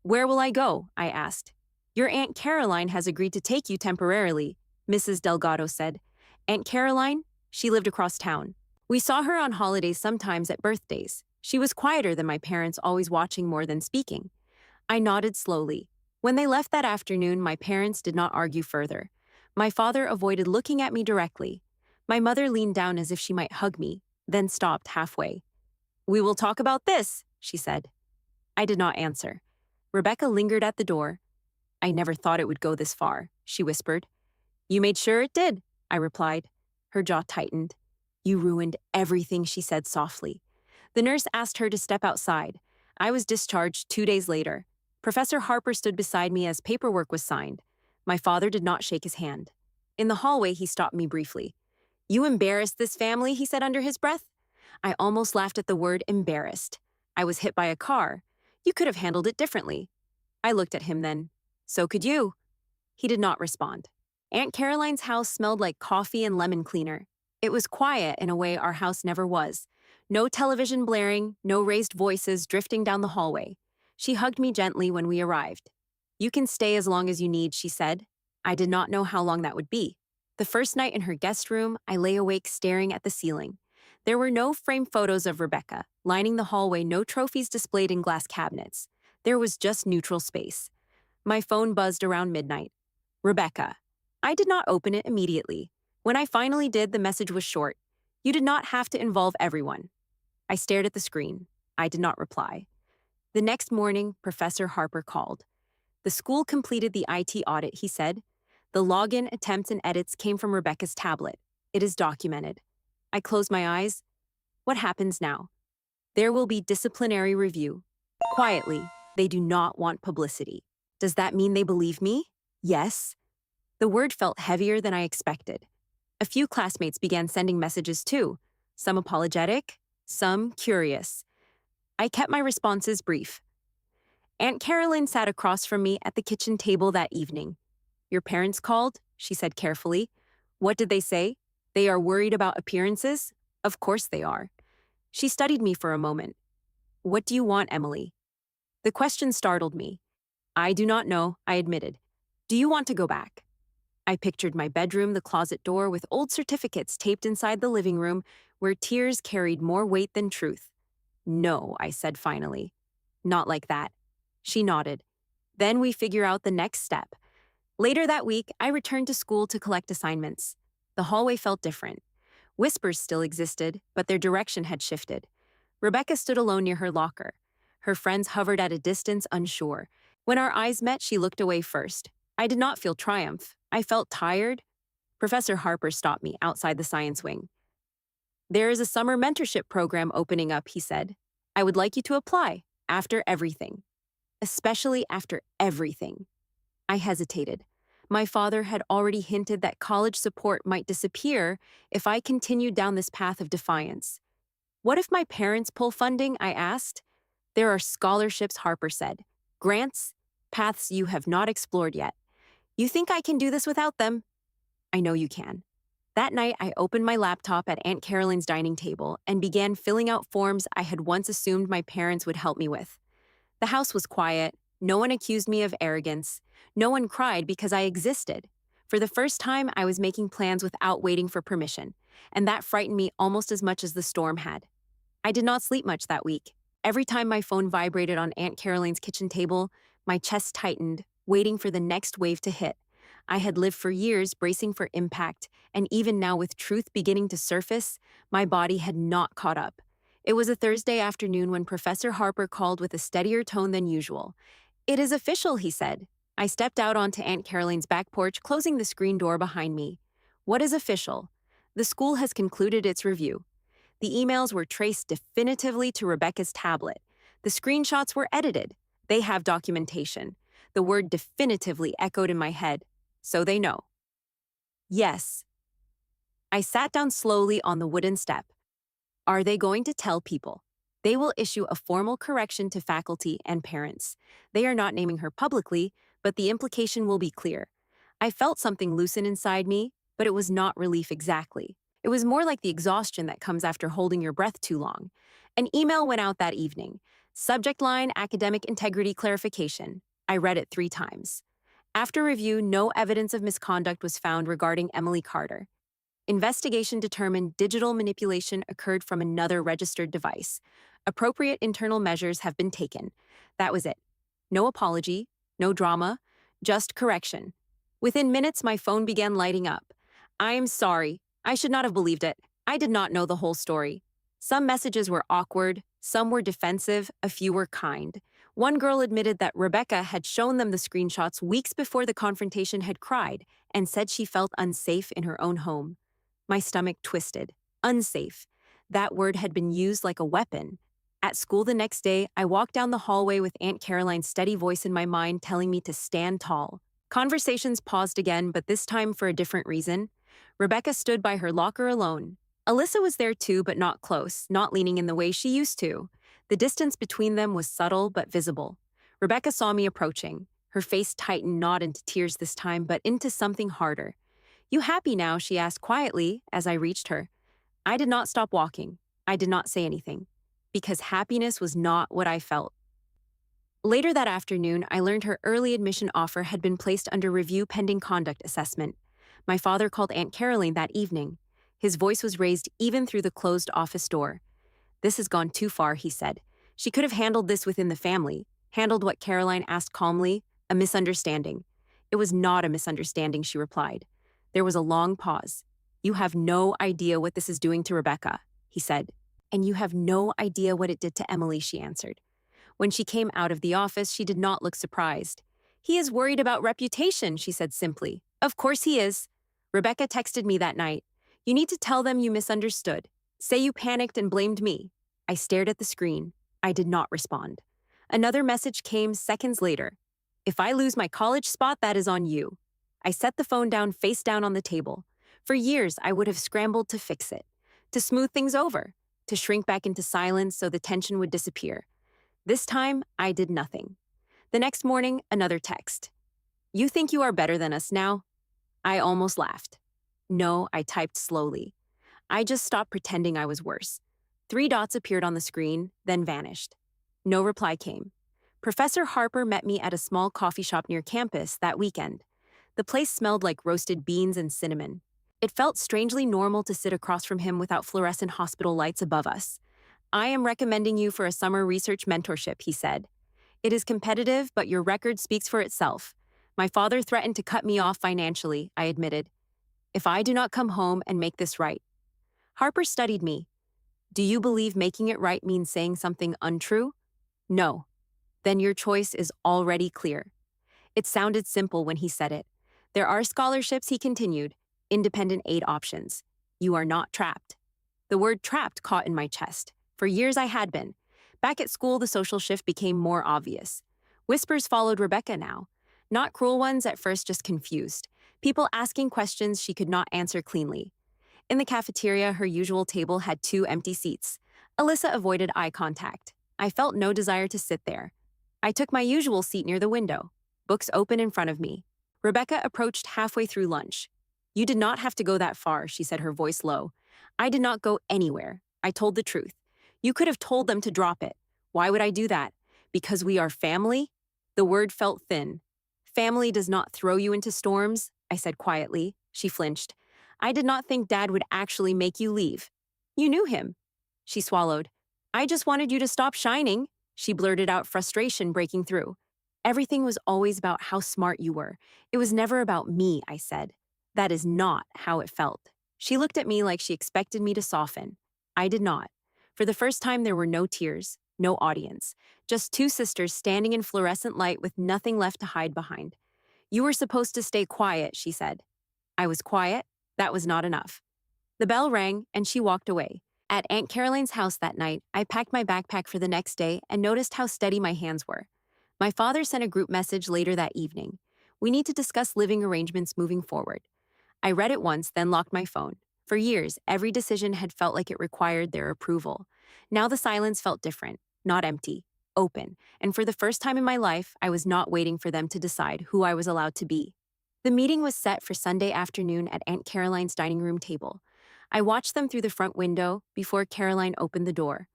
"Where will I go?" I asked. "Your Aunt Caroline has agreed to take you temporarily," Mrs. Delgado said. "Aunt Caroline? She lived across town. We saw her on holidays, sometimes at birthdays. She was quieter than my parents, always watching more than speaking." I nodded slowly. When they left that afternoon, my parents did not argue further. My father avoided looking at me directly. My mother leaned down as if she might hug me, then stopped halfway. "We will talk about this," she said. I did not answer. Rebecca lingered at the door. "I never thought it would go this far," she whispered. "You made sure it did," I replied. Her jaw tightened. "You ruined everything," she said softly. The nurse asked her to step outside. I was discharged 2 days later. Professor Harper stood beside me as paperwork was signed. My father did not shake his hand. In the hallway, he stopped me briefly. "You embarrassed this family," he said under his breath. I almost laughed at the word embarrassed. I was hit by a car. You could have handled it differently. I looked at him then. "So could you." He did not respond. Aunt Caroline's house smelled like coffee and lemon cleaner. It was quiet in a way our house never was. No television blaring, no raised voices drifting down the hallway. She hugged me gently when we arrived. "You can stay as long as you need," she said. I did not know how long that would be. The first night in her guest room, I lay awake staring at the ceiling. There were no framed photos of Rebecca, lining the hallway, no trophies displayed in glass cabinets. There was just neutral space. My phone buzzed around midnight. Rebecca. I did not open it immediately. When I finally did, the message was short. You did not have to involve everyone. I stared at the screen. I did not reply. The next morning, Professor Harper called. The school completed the IT audit, he said. The login, attempts, and edits came from Rebecca's tablet. It is documented. I closed my eyes. What happens now? There will be disciplinary review. Quietly, they do not want publicity. Does that mean they believe me? Yes. The word felt heavier than I expected. A few classmates began sending messages too, some apologetic, some curious. I kept my responses brief. Aunt Caroline sat across from me at the kitchen table that evening. Your parents called, she said carefully. What did they say? They are worried about appearances? Of course they are. She studied me for a moment. What do you want, Emily? The question startled me. I do not know, I admitted. Do you want to go back? I pictured my bedroom, the closet door, with old certificates taped inside the living room where tears carried more weight than truth. No, I said finally. Not like that. She nodded. Then we figure out the next step. Later that week, I returned to school to collect assignments. The hallway felt different. Whispers still existed, but their direction had shifted. Rebecca stood alone near her locker. Her friends hovered at a distance, unsure. When our eyes met, she looked away first. I did not feel triumph. I felt tired. Professor Harper stopped me outside the science wing. There is a summer mentorship program opening up, he said. I would like you to apply, after everything. Especially after everything. I hesitated. My father had already hinted that college support might disappear if I continued down this path of defiance. What if my parents pull funding? I asked. There are scholarships, Harper said. Grants, paths you have not explored yet. You think I can do this without them? I know you can. That night, I opened my laptop at Aunt Caroline's dining table and began filling out forms I had once assumed my parents would help me with. The house was quiet. No one accused me of arrogance. No one cried because I existed. For the first time, I was making plans without waiting for permission, and that frightened me almost as much as the storm had. I did not sleep much that week. Every time my phone vibrated on Aunt Caroline's kitchen table, my chest tightened, waiting for the next wave to hit. I had lived for years bracing for impact, and even now with truth beginning to surface, my body had not caught up. It was a Thursday afternoon when Professor Harper called with a steadier tone than usual. It is official, he said. I stepped out onto Aunt Caroline's back porch, closing the screen door behind me. What is official? The school has concluded its review. The emails were traced definitively to Rebecca's tablet. The screenshots were edited. They have documentation. The word definitively echoed in my head. So they know. Yes. I sat down slowly on the wooden step. Are they going to tell people? They will issue a formal correction to faculty and parents. They are not naming her publicly, but the implication will be clear. I felt something loosen inside me, but it was not relief exactly. It was more like the exhaustion that comes after holding your breath too long. An email went out that evening. Subject line, academic integrity clarification. I read it 3 times. After review, no evidence of misconduct was found regarding Emily Carter. Investigation determined digital manipulation occurred from another registered device. Appropriate internal measures have been taken. That was it. No apology, no drama, just correction. Within minutes, my phone began lighting up. I am sorry. I should not have believed it. I did not know the whole story. Some messages were awkward, some were defensive, a few were kind. One girl admitted that Rebecca had shown them the screenshots weeks before the confrontation, had cried, and said she felt unsafe in her own home. My stomach twisted. Unsafe. That word had been used like a weapon. At school the next day, I walked down the hallway with Aunt Caroline's steady voice in my mind telling me to stand tall. Conversations paused again, but this time for a different reason. Rebecca stood by her locker alone. Alyssa was there too, but not close, not leaning in the way she used to. The distance between them was subtle but visible. Rebecca saw me approaching. Her face tightened not into tears this time, but into something harder. You happy now? She asked quietly as I reached her. I did not stop walking. I did not say anything. Because happiness was not what I felt. Later that afternoon, I learned her early admission offer had been placed under review pending conduct assessment. My father called Aunt Caroline that evening. His voice was raised even through the closed office door. This has gone too far, he said. She could have handled this within the family. Handled what Caroline asked calmly, a misunderstanding. It was not a misunderstanding, she replied. There was a long pause. You have no idea what this is doing to Rebecca, he said. And you have no idea what it did to Emily, she answered. When she came out of the office, she did not look surprised. He is worried about reputation, she said simply. Of course he is. Rebecca texted me that night. You need to tell them you misunderstood. Say you panicked and blamed me. I stared at the screen. I did not respond. Another message came seconds later. If I lose my college spot, that is on you. I set the phone down face down on the table. For years, I would have scrambled to fix it, to smooth things over, to shrink back into silence so the tension would disappear. This time, I did nothing. The next morning, another text. You think you are better than us now? I almost laughed. No, I typed slowly. I just stopped pretending I was worse. 3 dots appeared on the screen, then vanished. No reply came. Professor Harper met me at a small coffee shop near campus that weekend. The place smelled like roasted beans and cinnamon. It felt strangely normal to sit across from him without fluorescent hospital lights above us. I am recommending you for a summer research mentorship, he said. It is competitive, but your record speaks for itself. My father threatened to cut me off financially, I admitted. If I do not come home and make this right. Harper studied me. Do you believe making it right means saying something untrue? No. Then your choice is already clear. It sounded simple when he said it. There are scholarships, he continued, independent aid options. You are not trapped. The word trapped caught in my chest. For years I had been. Back at school, the social shift became more obvious. Whispers followed Rebecca now. Not cruel ones at first, just confused. People asking questions she could not answer cleanly. In the cafeteria, her usual table had 2 empty seats. Alyssa avoided eye contact. I felt no desire to sit there. I took my usual seat near the window, books open in front of me. Rebecca approached halfway through lunch. You did not have to go that far, she said, her voice low. I did not go anywhere. I told the truth. You could have told them to drop it. Why would I do that? Because we are family? The word felt thin. Family does not throw you into storms, I said quietly. She flinched. I did not think Dad would actually make you leave. You knew him. She swallowed. I just wanted you to stop shining, she blurted out, frustration breaking through. Everything was always about how smart you were. It was never about me, I said. That is not how it felt. She looked at me like she expected me to soften. I did not. For the first time, there were no tears, no audience, just 2 sisters standing in fluorescent light with nothing left to hide behind. You were supposed to stay quiet, she said. I was quiet. That was not enough. The bell rang, and she walked away. At Aunt Caroline's house that night, I packed my backpack for the next day and noticed how steady my hands were. My father sent a group message later that evening. We need to discuss living arrangements moving forward. I read it once, then locked my phone. For years, every decision had felt like it required their approval. Now the silence felt different, not empty, open, and for the first time in my life, I was not waiting for them to decide who I was allowed to be. The meeting was set for Sunday afternoon at Aunt Caroline's dining room table. I watched them through the front window before Caroline opened the door.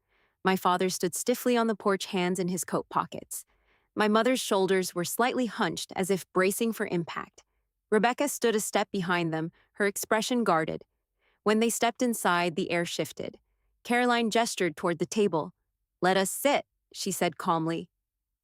My father stood stiffly on the porch, hands in his coat pockets. My mother's shoulders were slightly hunched as if bracing for impact. Rebecca stood a step behind them, her expression guarded. When they stepped inside, the air shifted. Caroline gestured toward the table. Let us sit, she said calmly.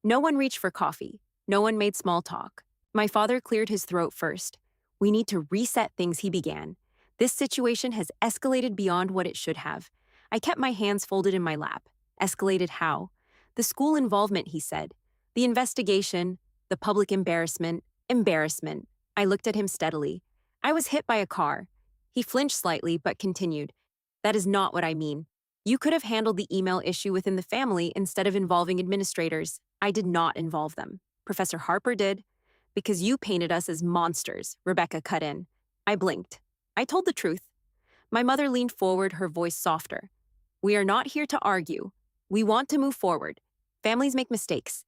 No one reached for coffee. No one made small talk. My father cleared his throat first. We need to reset things, he began. This situation has escalated beyond what it should have. I kept my hands folded in my lap. Escalated how? The school involvement, he said. The investigation, the public embarrassment. Embarrassment. I looked at him steadily. I was hit by a car. He flinched slightly, but continued. That is not what I mean. You could have handled the email issue within the family instead of involving administrators. I did not involve them. Professor Harper did. Because you painted us as monsters, Rebecca cut in. I blinked. I told the truth. My mother leaned forward, her voice softer. We are not here to argue. We want to move forward. Families make mistakes.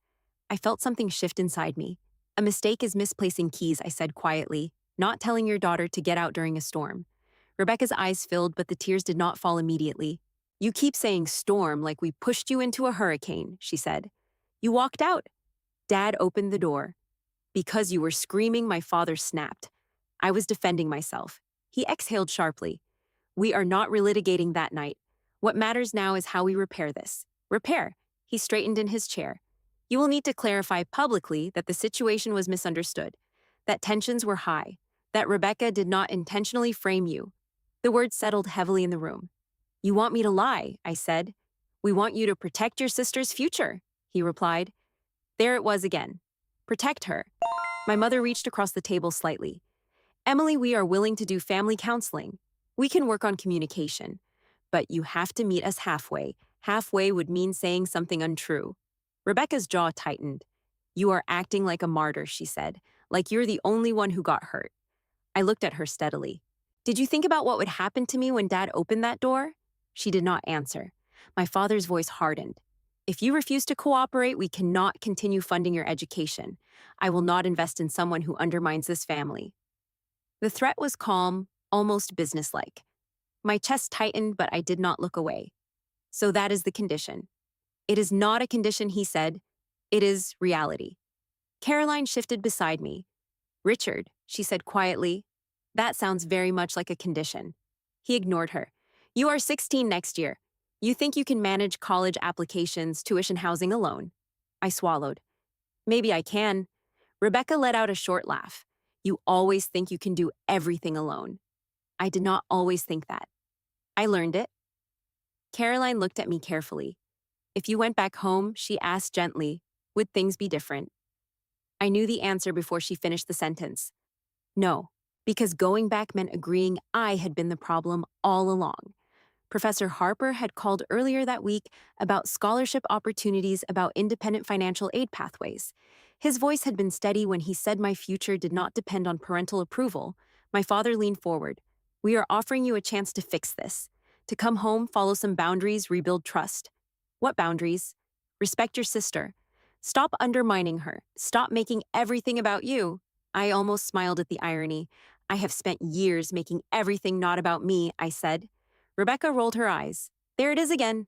I felt something shift inside me. A mistake is misplacing keys, I said quietly, not telling your daughter to get out during a storm. Rebecca's eyes filled, but the tears did not fall immediately. You keep saying storm like we pushed you into a hurricane, she said. You walked out. Dad opened the door. Because you were screaming, my father snapped. I was defending myself. He exhaled sharply. We are not relitigating that night. What matters now is how we repair this. Repair. He straightened in his chair. You will need to clarify publicly that the situation was misunderstood, that tensions were high, that Rebecca did not intentionally frame you. The words settled heavily in the room. You want me to lie, I said. We want you to protect your sister's future, he replied. There it was again. Protect her. My mother reached across the table slightly. Emily, we are willing to do family counseling. We can work on communication. But you have to meet us halfway. Halfway would mean saying something untrue. Rebecca's jaw tightened. You are acting like a martyr, she said, like you're the only one who got hurt. I looked at her steadily. Did you think about what would happen to me when Dad opened that door? She did not answer. My father's voice hardened. If you refuse to cooperate, we cannot continue funding your education. I will not invest in someone who undermines this family. The threat was calm, almost businesslike. My chest tightened, but I did not look away. So that is the condition. It is not a condition, he said. It is reality. Caroline shifted beside me. Richard, she said quietly, that sounds very much like a condition. He ignored her. You are 16 next year. You think you can manage college applications, tuition, housing alone? I swallowed. Maybe I can. Rebecca let out a short laugh. You always think you can do everything alone. I did not always think that. I learned it. Caroline looked at me carefully. If you went back home, she asked gently, would things be different? I knew the answer before she finished the sentence. No, because going back meant agreeing I had been the problem all along. Professor Harper had called earlier that week about scholarship opportunities, about independent financial aid pathways. His voice had been steady when he said my future did not depend on parental approval. My father leaned forward. We are offering you a chance to fix this. To come home, follow some boundaries, rebuild trust. What boundaries? Respect your sister. Stop undermining her. Stop making everything about you. I almost smiled at the irony. I have spent years making everything not about me, I said. Rebecca rolled her eyes. There it is again.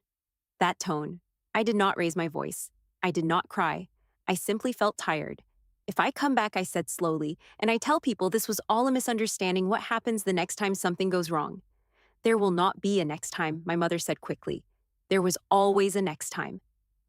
That tone. I did not raise my voice. I did not cry. I simply felt tired. If I come back, I said slowly, and I tell people this was all a misunderstanding, what happens the next time something goes wrong? There will not be a next time, my mother said quickly. There was always a next time.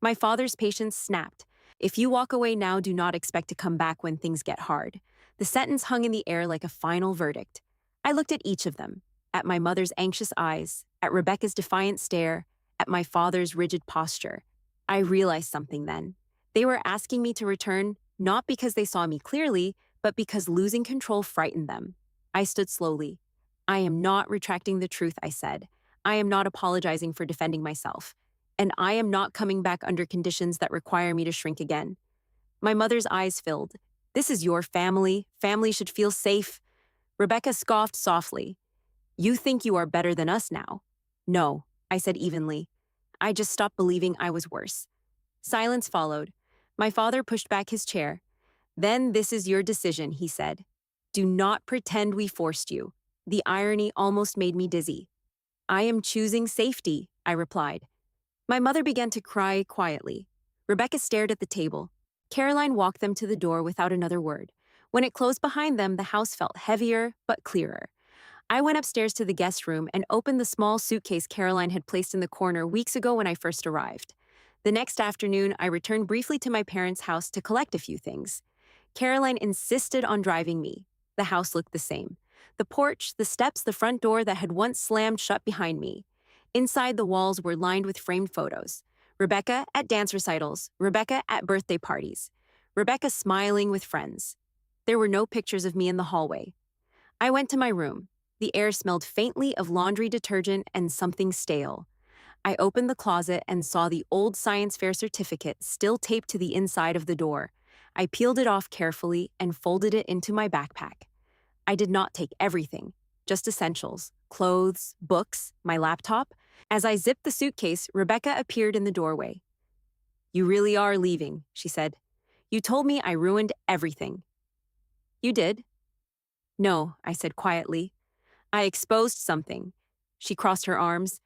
My father's patience snapped. If you walk away now, do not expect to come back when things get hard. The sentence hung in the air like a final verdict. I looked at each of them, at my mother's anxious eyes, at Rebecca's defiant stare, at my father's rigid posture. I realized something then. They were asking me to return, not because they saw me clearly, but because losing control frightened them. I stood slowly. I am not retracting the truth, I said. I am not apologizing for defending myself. And I am not coming back under conditions that require me to shrink again. My mother's eyes filled. This is your family. Family should feel safe. Rebecca scoffed softly. You think you are better than us now? No, I said evenly. I just stopped believing I was worse. Silence followed. My father pushed back his chair. Then this is your decision, he said. Do not pretend we forced you. The irony almost made me dizzy. I am choosing safety, I replied. My mother began to cry quietly. Rebecca stared at the table. Caroline walked them to the door without another word. When it closed behind them, the house felt heavier but clearer. I went upstairs to the guest room and opened the small suitcase Caroline had placed in the corner weeks ago when I first arrived. The next afternoon, I returned briefly to my parents' house to collect a few things. Caroline insisted on driving me. The house looked the same. The porch, the steps, the front door that had once slammed shut behind me. Inside, the walls were lined with framed photos. Rebecca at dance recitals, Rebecca at birthday parties, Rebecca smiling with friends. There were no pictures of me in the hallway. I went to my room. The air smelled faintly of laundry detergent and something stale. I opened the closet and saw the old science fair certificate still taped to the inside of the door. I peeled it off carefully and folded it into my backpack. I did not take everything, just essentials, clothes, books, my laptop. As I zipped the suitcase, Rebecca appeared in the doorway. You really are leaving, she said. You told me I ruined everything. You did? No, I said quietly. I exposed something. She crossed her arms.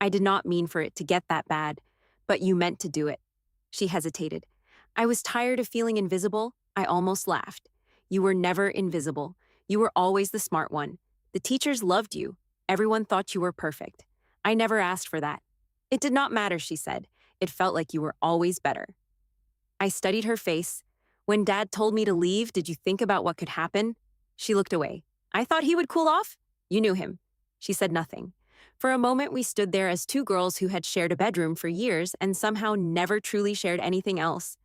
I did not mean for it to get that bad, but you meant to do it. She hesitated. I was tired of feeling invisible. I almost laughed. You were never invisible. You were always the smart one. The teachers loved you. Everyone thought you were perfect. I never asked for that. It did not matter, she said. It felt like you were always better. I studied her face. When Dad told me to leave, did you think about what could happen? She looked away. I thought he would cool off. You knew him. She said nothing. For a moment, we stood there as two girls who had shared a bedroom for years and somehow never truly shared anything else.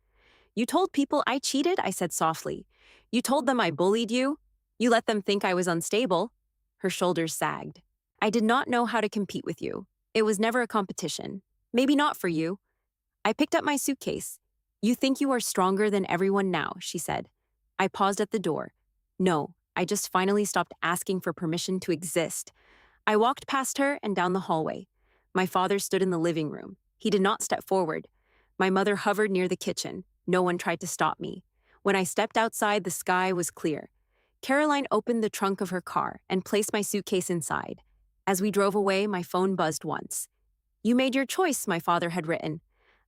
You told people I cheated, I said softly. You told them I bullied you. You let them think I was unstable. Her shoulders sagged. I did not know how to compete with you. It was never a competition. Maybe not for you. I picked up my suitcase. You think you are stronger than everyone now, she said. I paused at the door. No, I just finally stopped asking for permission to exist. I walked past her and down the hallway. My father stood in the living room. He did not step forward. My mother hovered near the kitchen. No one tried to stop me. When I stepped outside, the sky was clear. Caroline opened the trunk of her car and placed my suitcase inside. As we drove away, my phone buzzed once. You made your choice, my father had written.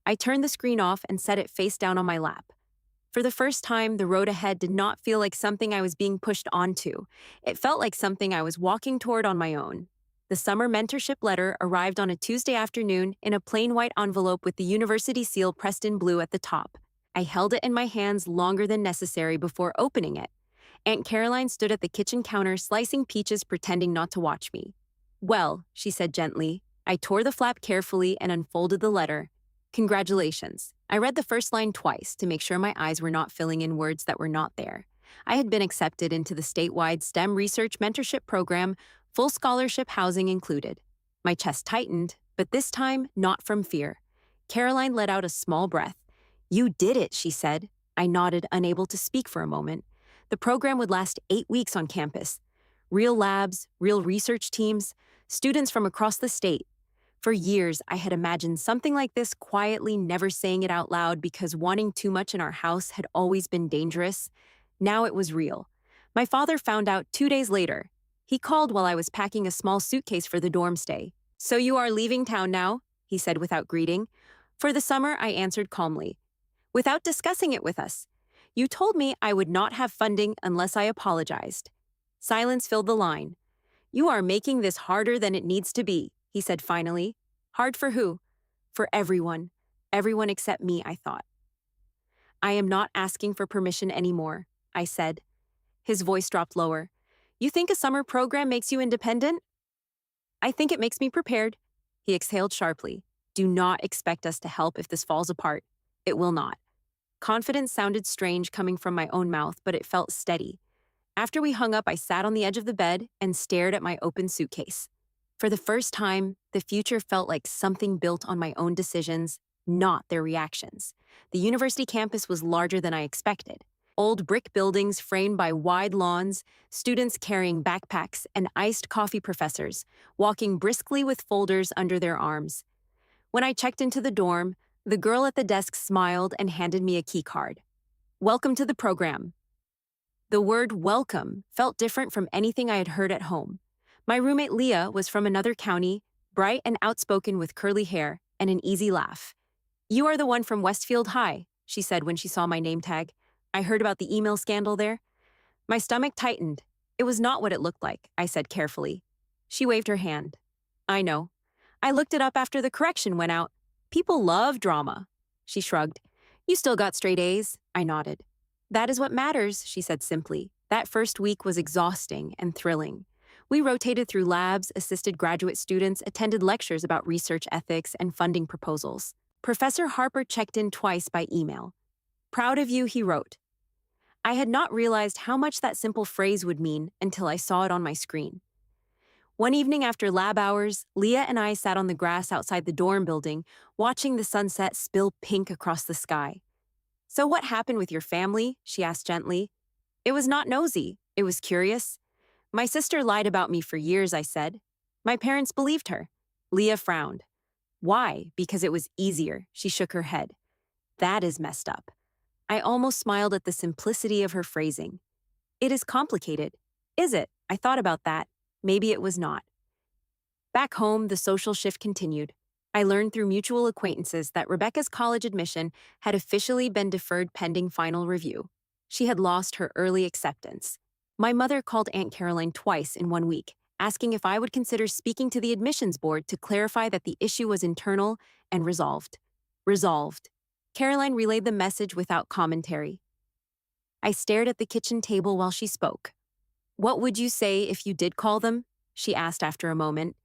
I turned the screen off and set it face down on my lap. For the first time, the road ahead did not feel like something I was being pushed onto. It felt like something I was walking toward on my own. The summer mentorship letter arrived on a Tuesday afternoon in a plain white envelope with the university seal pressed in blue at the top. I held it in my hands longer than necessary before opening it. Aunt Caroline stood at the kitchen counter slicing peaches, pretending not to watch me. Well, she said gently. I tore the flap carefully and unfolded the letter. Congratulations. I read the first line twice to make sure my eyes were not filling in words that were not there. I had been accepted into the statewide STEM research mentorship program, full scholarship, housing included. My chest tightened, but this time not from fear. Caroline let out a small breath. You did it, she said. I nodded, unable to speak for a moment. The program would last 8 weeks on campus. Real labs, real research teams, students from across the state. For years, I had imagined something like this quietly, never saying it out loud because wanting too much in our house had always been dangerous. Now it was real. My father found out 2 days later. He called while I was packing a small suitcase for the dorm stay. So you are leaving town now? He said without greeting. For the summer, I answered calmly. Without discussing it with us. You told me I would not have funding unless I apologized. Silence filled the line. You are making this harder than it needs to be, he said finally. Hard for who? For everyone. Everyone except me, I thought. I am not asking for permission anymore, I said. His voice dropped lower. You think a summer program makes you independent? I think it makes me prepared. He exhaled sharply. Do not expect us to help if this falls apart. It will not. Confidence sounded strange coming from my own mouth, but it felt steady. After we hung up, I sat on the edge of the bed and stared at my open suitcase. For the first time, the future felt like something built on my own decisions, not their reactions. The university campus was larger than I expected. Old brick buildings framed by wide lawns, students carrying backpacks, and iced coffee professors, walking briskly with folders under their arms. When I checked into the dorm, the girl at the desk smiled and handed me a key card. Welcome to the program. The word welcome felt different from anything I had heard at home. My roommate Leah was from another county, bright and outspoken with curly hair and an easy laugh. You are the one from Westfield High, she said when she saw my name tag. I heard about the email scandal there. My stomach tightened. It was not what it looked like, I said carefully. She waved her hand. I know. I looked it up after the correction went out. People love drama. She shrugged. You still got straight A's? I nodded. That is what matters, she said simply. That first week was exhausting and thrilling. We rotated through labs, assisted graduate students, attended lectures about research ethics and funding proposals. Professor Harper checked in twice by email. Proud of you, he wrote. I had not realized how much that simple phrase would mean until I saw it on my screen. One evening after lab hours, Leah and I sat on the grass outside the dorm building, watching the sunset spill pink across the sky. So what happened with your family? She asked gently. It was not nosy. It was curious. My sister lied about me for years, I said. My parents believed her. Leah frowned. Why? Because it was easier. She shook her head. That is messed up. I almost smiled at the simplicity of her phrasing. It is complicated. Is it? I thought about that. Maybe it was not. Back home, the social shift continued. I learned through mutual acquaintances that Rebecca's college admission had officially been deferred pending final review. She had lost her early acceptance. My mother called Aunt Caroline twice in 1 week, asking if I would consider speaking to the admissions board to clarify that the issue was internal and resolved. Resolved. Caroline relayed the message without commentary. I stared at the kitchen table while she spoke. What would you say if you did call them? She asked after a moment.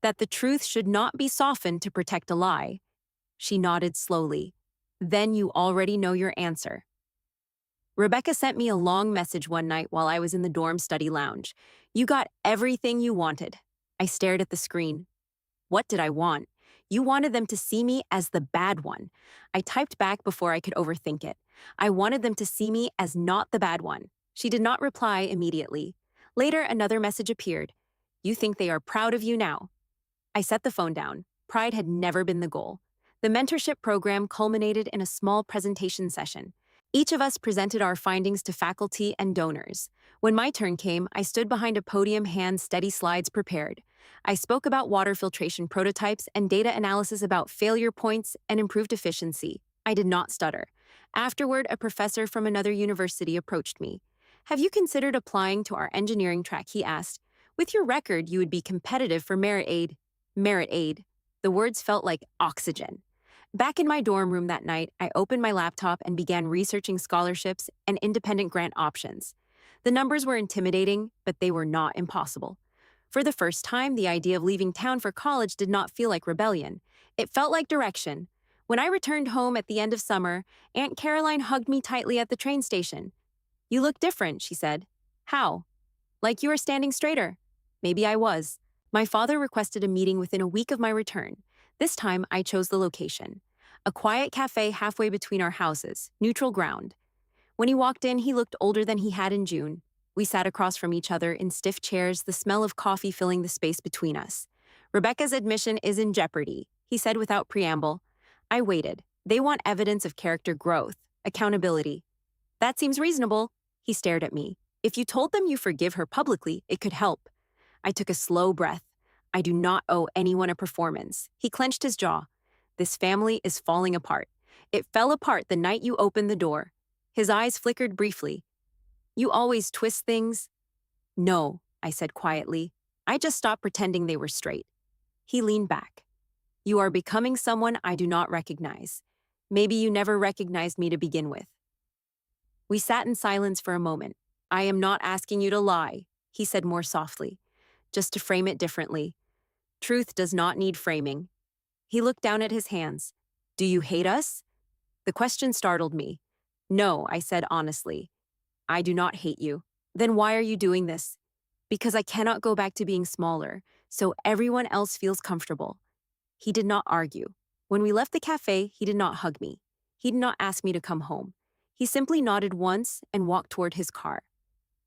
That the truth should not be softened to protect a lie. She nodded slowly. Then you already know your answer. Rebecca sent me a long message one night while I was in the dorm study lounge. You got everything you wanted. I stared at the screen. What did I want? You wanted them to see me as the bad one. I typed back before I could overthink it. I wanted them to see me as not the bad one. She did not reply immediately. Later, another message appeared. You think they are proud of you now. I set the phone down. Pride had never been the goal. The mentorship program culminated in a small presentation session. Each of us presented our findings to faculty and donors. When my turn came, I stood behind a podium, hands steady, slides prepared. I spoke about water filtration prototypes and data analysis about failure points and improved efficiency. I did not stutter. Afterward, a professor from another university approached me. Have you considered applying to our engineering track? He asked. With your record, you would be competitive for merit aid. Merit aid. The words felt like oxygen. Back in my dorm room that night, I opened my laptop and began researching scholarships and independent grant options. The numbers were intimidating, but they were not impossible. For the first time, the idea of leaving town for college did not feel like rebellion. It felt like direction. When I returned home at the end of summer, Aunt Caroline hugged me tightly at the train station. You look different, she said. How? Like you are standing straighter. Maybe I was. My father requested a meeting within a week of my return. This time, I chose the location. A quiet cafe halfway between our houses, neutral ground. When he walked in, he looked older than he had in June. We sat across from each other in stiff chairs, the smell of coffee filling the space between us. Rebecca's admission is in jeopardy, he said without preamble. I waited. They want evidence of character growth, accountability. That seems reasonable. He stared at me. If you told them you forgive her publicly, it could help. I took a slow breath. I do not owe anyone a performance. He clenched his jaw. This family is falling apart. It fell apart the night you opened the door. His eyes flickered briefly. You always twist things? No, I said quietly. I just stopped pretending they were straight. He leaned back. You are becoming someone I do not recognize. Maybe you never recognized me to begin with. We sat in silence for a moment. I am not asking you to lie, he said more softly. Just to frame it differently. Truth does not need framing. He looked down at his hands. Do you hate us? The question startled me. No, I said honestly. I do not hate you. Then why are you doing this? Because I cannot go back to being smaller, so everyone else feels comfortable. He did not argue. When we left the cafe, he did not hug me. He did not ask me to come home. He simply nodded once and walked toward his car.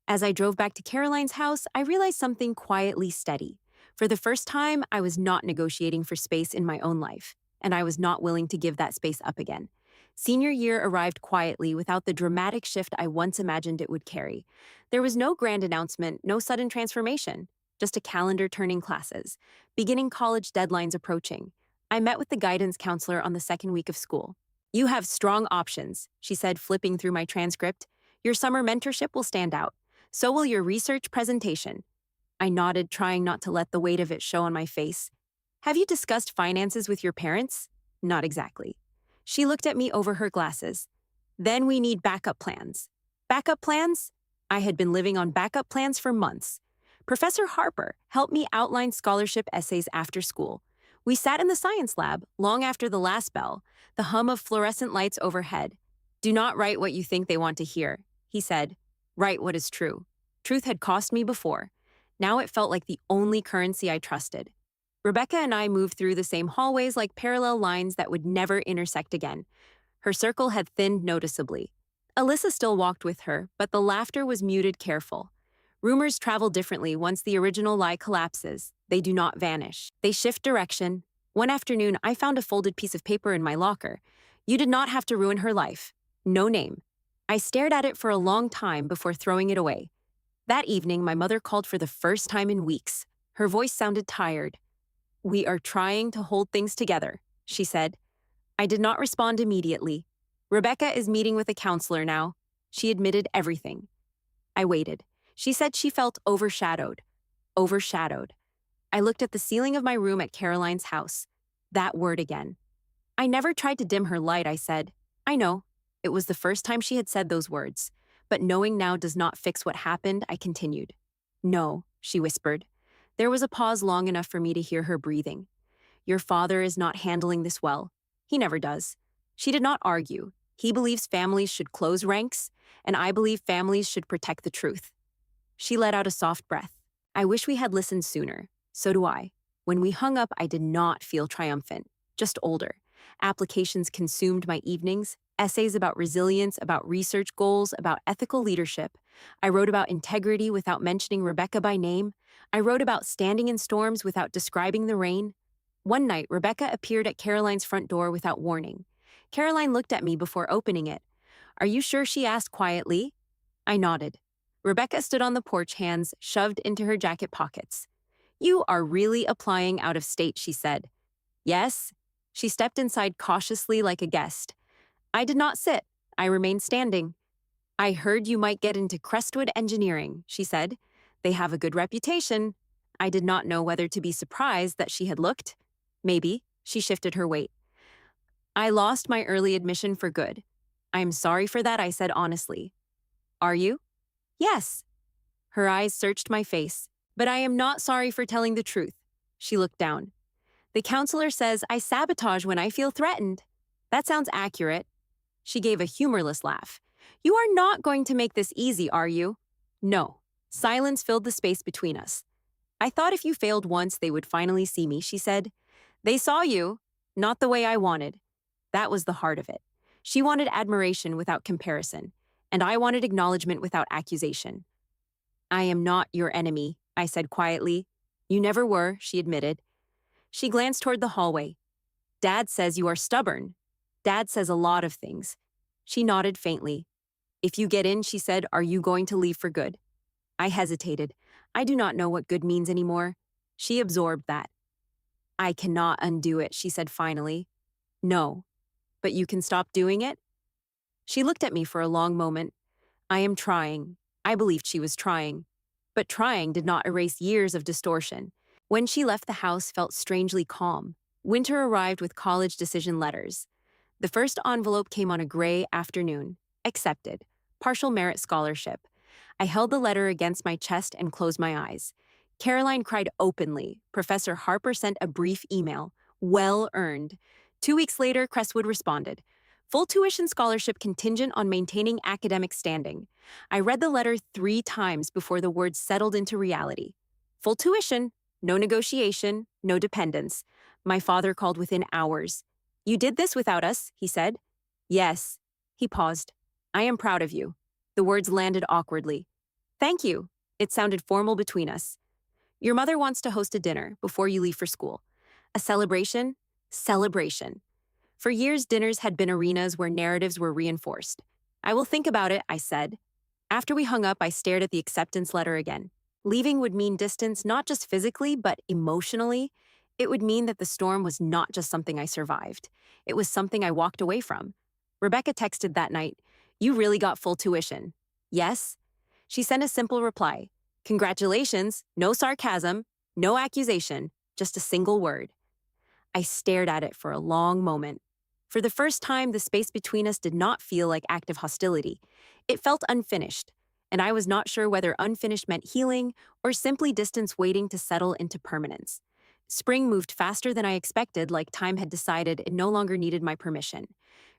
As I drove back to Caroline's house, I realized something quietly steady. For the first time, I was not negotiating for space in my own life, and I was not willing to give that space up again. Senior year arrived quietly without the dramatic shift I once imagined it would carry. There was no grand announcement, no sudden transformation, just a calendar turning classes, beginning college deadlines approaching. I met with the guidance counselor on the second week of school. You have strong options, she said, flipping through my transcript. Your summer mentorship will stand out. So will your research presentation. I nodded, trying not to let the weight of it show on my face. Have you discussed finances with your parents? Not exactly. She looked at me over her glasses. Then we need backup plans. Backup plans? I had been living on backup plans for months. Professor Harper helped me outline scholarship essays after school. We sat in the science lab long after the last bell, the hum of fluorescent lights overhead. Do not write what you think they want to hear, he said. Write what is true. Truth had cost me before. Now it felt like the only currency I trusted. Rebecca and I moved through the same hallways like parallel lines that would never intersect again. Her circle had thinned noticeably. Alyssa still walked with her, but the laughter was muted, careful. Rumors travel differently once the original lie collapses. They do not vanish. They shift direction. One afternoon, I found a folded piece of paper in my locker. You did not have to ruin her life. No name. I stared at it for a long time before throwing it away. That evening, my mother called for the first time in weeks. Her voice sounded tired. We are trying to hold things together, she said. I did not respond immediately. Rebecca is meeting with a counselor now. She admitted everything. I waited. She said she felt overshadowed. Overshadowed. I looked at the ceiling of my room at Caroline's house. That word again. I never tried to dim her light, I said. I know. It was the first time she had said those words. But knowing now does not fix what happened, I continued. No, she whispered. There was a pause long enough for me to hear her breathing. Your father is not handling this well. He never does. She did not argue. He believes families should close ranks, and I believe families should protect the truth. She let out a soft breath. I wish we had listened sooner. So do I. When we hung up, I did not feel triumphant, just older. Applications consumed my evenings, essays about resilience, about research goals, about ethical leadership. I wrote about integrity without mentioning Rebecca by name. I wrote about standing in storms without describing the rain. One night, Rebecca appeared at Caroline's front door without warning. Caroline looked at me before opening it. Are you sure? She asked quietly. I nodded. Rebecca stood on the porch, hands shoved into her jacket pockets. You are really applying out of state, she said. Yes. She stepped inside cautiously like a guest. I did not sit. I remained standing. I heard you might get into Crestwood Engineering, she said. They have a good reputation. I did not know whether to be surprised that she had looked. Maybe. She shifted her weight. I lost my early admission for good. I am sorry for that, I said honestly. Are you? Yes. Her eyes searched my face. But I am not sorry for telling the truth. She looked down. The counselor says I sabotage when I feel threatened. That sounds accurate. She gave a humorless laugh. You are not going to make this easy, are you? No. Silence filled the space between us. I thought if you failed once, they would finally see me, she said. They saw you, not the way I wanted. That was the heart of it. She wanted admiration without comparison, and I wanted acknowledgement without accusation. I am not your enemy, I said quietly. You never were, she admitted. She glanced toward the hallway. Dad says you are stubborn. Dad says a lot of things. She nodded faintly. If you get in, she said, are you going to leave for good? I hesitated. I do not know what good means anymore. She absorbed that. I cannot undo it, she said finally. No. But you can stop doing it? She looked at me for a long moment. I am trying. I believed she was trying. But trying did not erase years of distortion. When she left, the house felt strangely calm. Winter arrived with college decision letters. The first envelope came on a gray afternoon. Accepted. Partial merit scholarship. I held the letter against my chest and closed my eyes. Caroline cried openly. Professor Harper sent a brief email. Well earned. 2 weeks later, Crestwood responded. Full tuition scholarship contingent on maintaining academic standing. I read the letter 3 times before the words settled into reality. Full tuition, no negotiation, no dependence. My father called within hours. You did this without us, he said. Yes. He paused. I am proud of you. The words landed awkwardly. Thank you. It sounded formal between us. Your mother wants to host a dinner before you leave for school. A celebration? Celebration. For years, dinners had been arenas where narratives were reinforced. I will think about it, I said. After we hung up, I stared at the acceptance letter again. Leaving would mean distance not just physically, but emotionally. It would mean that the storm was not just something I survived. It was something I walked away from. Rebecca texted that night, You really got full tuition. Yes? She sent a simple reply. Congratulations, no sarcasm, no accusation, just a single word. I stared at it for a long moment. For the first time, the space between us did not feel like active hostility. It felt unfinished, and I was not sure whether unfinished meant healing or simply distance waiting to settle into permanence. Spring moved faster than I expected, like time had decided it no longer needed my permission.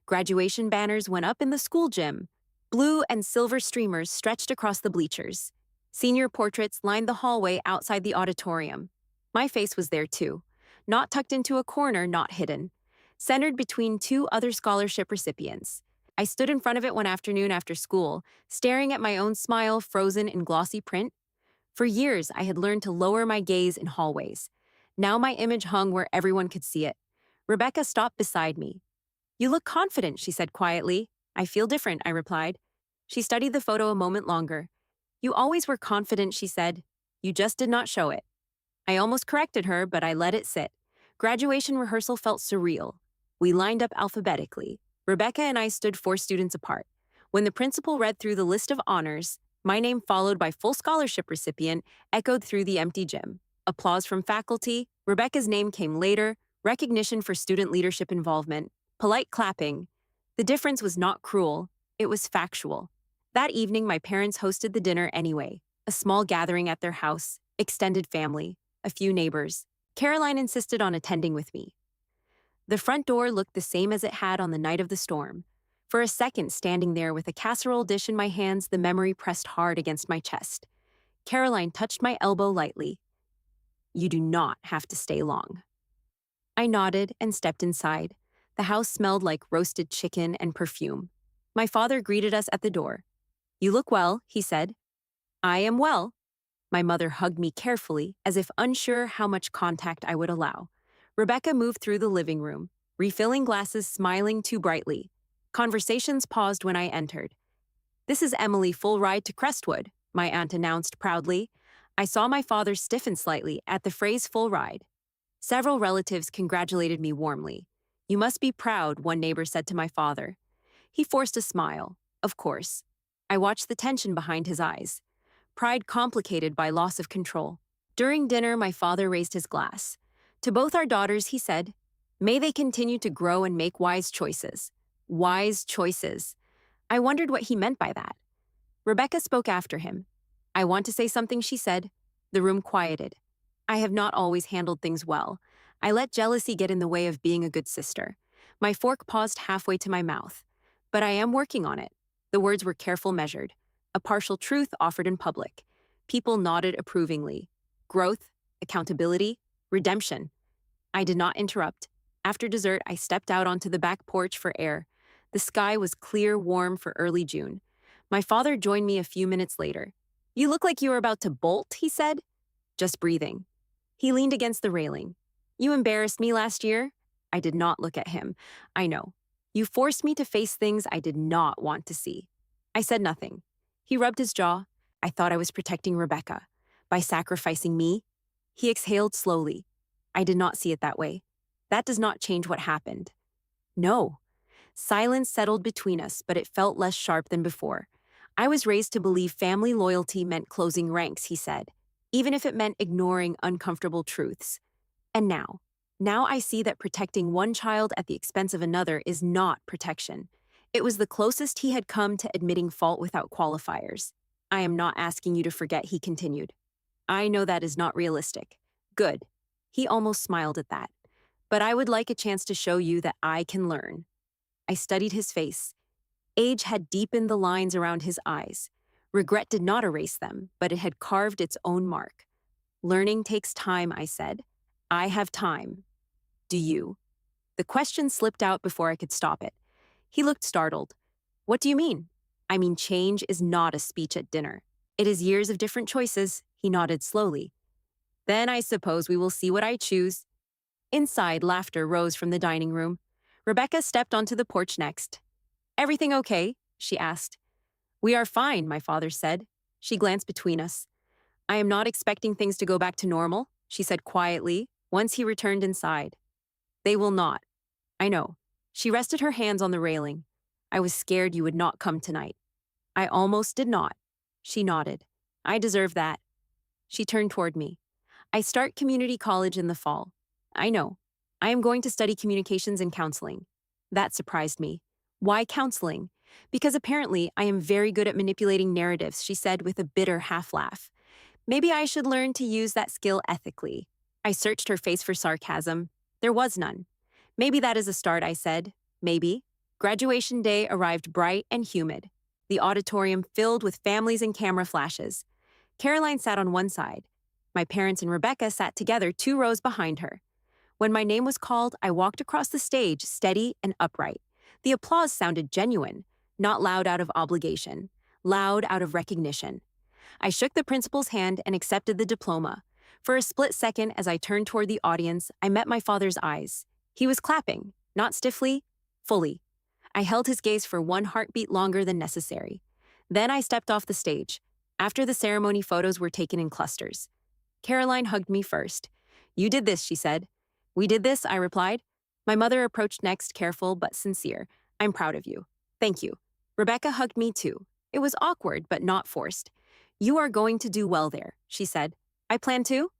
Graduation banners went up in the school gym. Blue and silver streamers stretched across the bleachers. Senior portraits lined the hallway outside the auditorium. My face was there too, not tucked into a corner, not hidden, centered between 2 other scholarship recipients. I stood in front of it one afternoon after school, staring at my own smile frozen in glossy print. For years, I had learned to lower my gaze in hallways. Now my image hung where everyone could see it. Rebecca stopped beside me. You look confident, she said quietly. I feel different, I replied. She studied the photo a moment longer. You always were confident, she said. You just did not show it. I almost corrected her, but I let it sit. Graduation rehearsal felt surreal. We lined up alphabetically. Rebecca and I stood 4 students apart. When the principal read through the list of honors, my name, followed by full scholarship recipient, echoed through the empty gym. Applause from faculty. Rebecca's name came later, recognition for student leadership involvement. Polite clapping. The difference was not cruel, it was factual. That evening, my parents hosted the dinner anyway, a small gathering at their house, extended family, a few neighbors. Caroline insisted on attending with me. The front door looked the same as it had on the night of the storm. For a second, standing there with a casserole dish in my hands, the memory pressed hard against my chest. Caroline touched my elbow lightly. "You do not have to stay long." I nodded and stepped inside. The house smelled like roasted chicken and perfume. My father greeted us at the door. "You look well," he said. "I am well." My mother hugged me carefully, as if unsure how much contact I would allow. Rebecca moved through the living room, refilling glasses, smiling too brightly. Conversations paused when I entered. "This is Emily, full ride to Crestwood," my aunt announced proudly. I saw my father stiffen slightly at the phrase full ride. Several relatives congratulated me warmly. "You must be proud," one neighbor said to my father. He forced a smile. Of course. I watched the tension behind his eyes. Pride complicated by loss of control. During dinner, my father raised his glass. To both our daughters, he said, "May they continue to grow and make wise choices." Wise choices. I wondered what he meant by that. Rebecca spoke after him. "I want to say something," she said. The room quieted. I have not always handled things well. I let jealousy get in the way of being a good sister. My fork paused halfway to my mouth. But I am working on it. The words were careful measured. A partial truth offered in public. People nodded approvingly. Growth, accountability, redemption. I did not interrupt. After dessert, I stepped out onto the back porch for air. The sky was clear, warm for early June. My father joined me a few minutes later. "You look like you were about to bolt," he said. "Just breathing." He leaned against the railing. "You embarrassed me last year." I did not look at him. "I know. You forced me to face things I did not want to see." I said nothing. He rubbed his jaw. "I thought I was protecting Rebecca. By sacrificing me." He exhaled slowly. "I did not see it that way. That does not change what happened." "No." Silence settled between us, but it felt less sharp than before. "I was raised to believe family loyalty meant closing ranks," he said, "even if it meant ignoring uncomfortable truths. And now I see that protecting one child at the expense of another is not protection." It was the closest he had come to admitting fault without qualifiers. "I am not asking you to forget," he continued. "I know that is not realistic." "Good." He almost smiled at that. "But I would like a chance to show you that I can learn." I studied his face. Age had deepened the lines around his eyes. Regret did not erase them, but it had carved its own mark. "Learning takes time," I said. "I have time. Do you?" The question slipped out before I could stop it. He looked startled. "What do you mean?" "I mean, change is not a speech at dinner. It is years of different choices." He nodded slowly. "Then I suppose we will see what I choose." Inside, laughter rose from the dining room. Rebecca stepped onto the porch next. "Everything okay?" she asked. "We are fine," my father said. She glanced between us. "I am not expecting things to go back to normal," she said quietly, once he returned inside. "They will not." "I know." She rested her hands on the railing. "I was scared you would not come tonight." "I almost did not." She nodded. "I deserve that." She turned toward me. "I start community college in the fall." "I know. I am going to study communications and counseling." That surprised me. "Why counseling?" "Because apparently I am very good at manipulating narratives," she said with a bitter half-laugh. "Maybe I should learn to use that skill ethically." I searched her face for sarcasm. There was none. "Maybe that is a start," I said. "Maybe." Graduation day arrived bright and humid. The auditorium filled with families and camera flashes. Caroline sat on one side. My parents and Rebecca sat together 2 rows behind her. When my name was called, I walked across the stage, steady and upright. The applause sounded genuine, not loud out of obligation, loud out of recognition. I shook the principal's hand and accepted the diploma. For a split second, as I turned toward the audience, I met my father's eyes. He was clapping, not stiffly, fully. I held his gaze for one heartbeat longer than necessary. Then I stepped off the stage. After the ceremony, photos were taken in clusters. Caroline hugged me first. "You did this," she said. "We did this," I replied. My mother approached next, careful but sincere. "I'm proud of you." "Thank you." Rebecca hugged me too. It was awkward, but not forced. "You are going to do well there," she said. "I plan to?"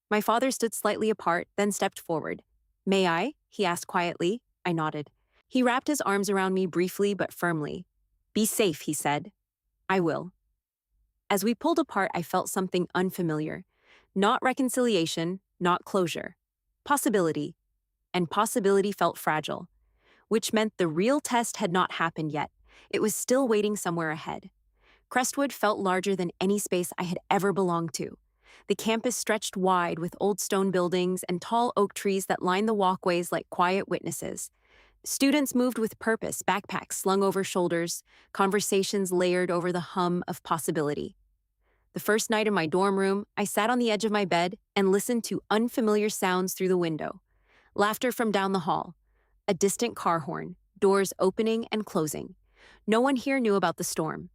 My father stood slightly apart, then stepped forward. "May I?" he asked quietly. I nodded. He wrapped his arms around me briefly but firmly. "Be safe," he said. "I will." As we pulled apart, I felt something unfamiliar. Not reconciliation, not closure. Possibility. And possibility felt fragile, which meant the real test had not happened yet. It was still waiting somewhere ahead. Crestwood felt larger than any space I had ever belonged to. The campus stretched wide with old stone buildings and tall oak trees that lined the walkways like quiet witnesses. Students moved with purpose, backpacks slung over shoulders, conversations layered over the hum of possibility. The first night in my dorm room, I sat on the edge of my bed and listened to unfamiliar sounds through the window. Laughter from down the hall, a distant car horn, doors opening and closing. No one here knew about the storm.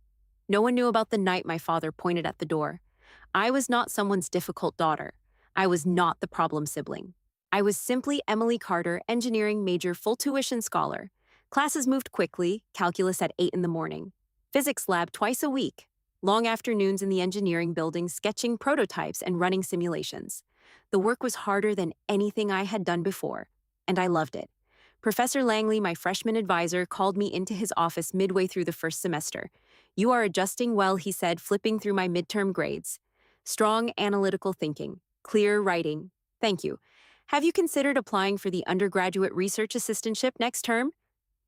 No one knew about the night my father pointed at the door. I was not someone's difficult daughter. I was not the problem sibling. I was simply Emily Carter, engineering major, full tuition scholar. Classes moved quickly, calculus at 8 in the morning. Physics lab twice a week. Long afternoons in the engineering building sketching prototypes and running simulations. The work was harder than anything I had done before, and I loved it. Professor Langley, my freshman advisor, called me into his office midway through the first semester. "You are adjusting well," he said, flipping through my midterm grades. "Strong analytical thinking, clear writing. Thank you. Have you considered applying for the undergraduate research assistantship next term?"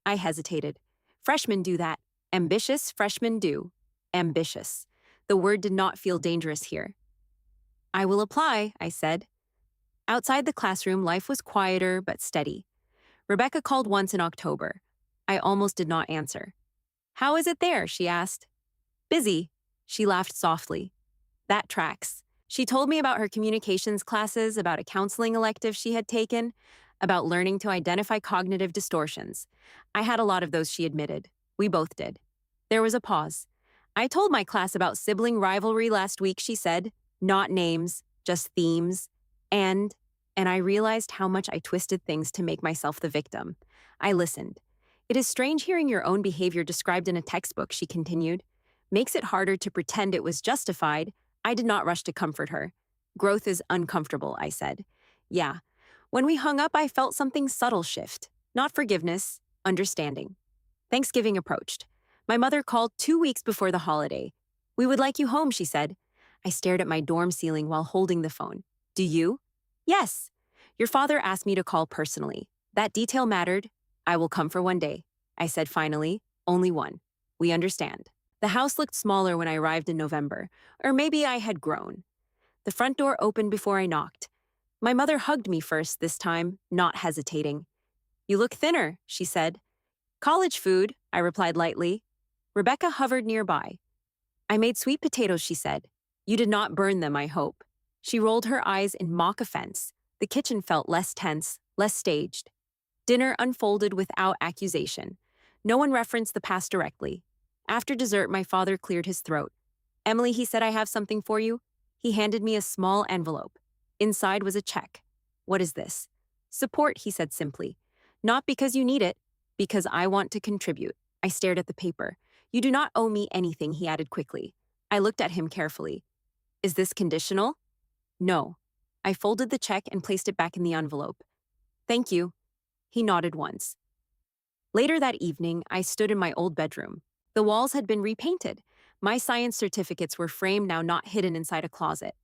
I hesitated. Freshmen do that. Ambitious freshmen do. Ambitious. The word did not feel dangerous here. "I will apply," I said. Outside the classroom, life was quieter but steady. Rebecca called once in October. I almost did not answer. "How is it there?" she asked. "Busy." She laughed softly. That tracks. She told me about her communications classes, about a counseling elective she had taken, about learning to identify cognitive distortions. I had a lot of those, she admitted. We both did. There was a pause. "I told my class about sibling rivalry last week," she said. "Not names, just themes. And I realized how much I twisted things to make myself the victim. I listened. "It is strange hearing your own behavior described in a textbook," she continued. "Makes it harder to pretend it was justified." I did not rush to comfort her. "Growth is uncomfortable," I said. "Yeah." When we hung up, I felt something subtle shift. Not forgiveness, understanding. Thanksgiving approached. My mother called 2 weeks before the holiday. "We would like you home," she said. I stared at my dorm ceiling while holding the phone. "Do you?" "Yes." "Your father asked me to call personally. That detail mattered. I will come for one day," I said finally. "Only one. We understand." The house looked smaller when I arrived in November, or maybe I had grown. The front door opened before I knocked. My mother hugged me first this time, not hesitating. "You look thinner," she said. "College food," I replied lightly. Rebecca hovered nearby. "I made sweet potatoes," she said. "You did not burn them, I hope." She rolled her eyes in mock offense. The kitchen felt less tense, less staged. Dinner unfolded without accusation. No one referenced the past directly. After dessert, my father cleared his throat. "Emily," he said, "I have something for you." He handed me a small envelope. Inside was a check. "What is this?" "Support," he said simply. "Not because you need it, because I want to contribute." I stared at the paper. "You do not owe me anything," he added quickly. I looked at him carefully. "Is this conditional?" "No." I folded the check and placed it back in the envelope. "Thank you." He nodded once. Later that evening, I stood in my old bedroom. The walls had been repainted. My science certificates were framed now, not hidden inside a closet.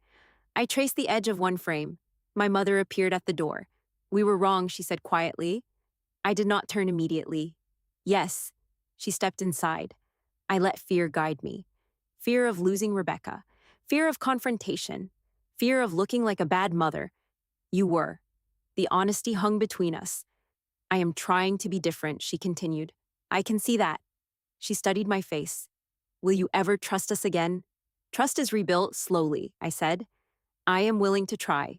I traced the edge of one frame. My mother appeared at the door. "We were wrong," she said quietly. I did not turn immediately. "Yes." She stepped inside. I let fear guide me. Fear of losing Rebecca. Fear of confrontation. Fear of looking like a bad mother. "You were." The honesty hung between us. "I am trying to be different," she continued. "I can see that." She studied my face. "Will you ever trust us again?" "Trust is rebuilt slowly," I said. "I am willing to try."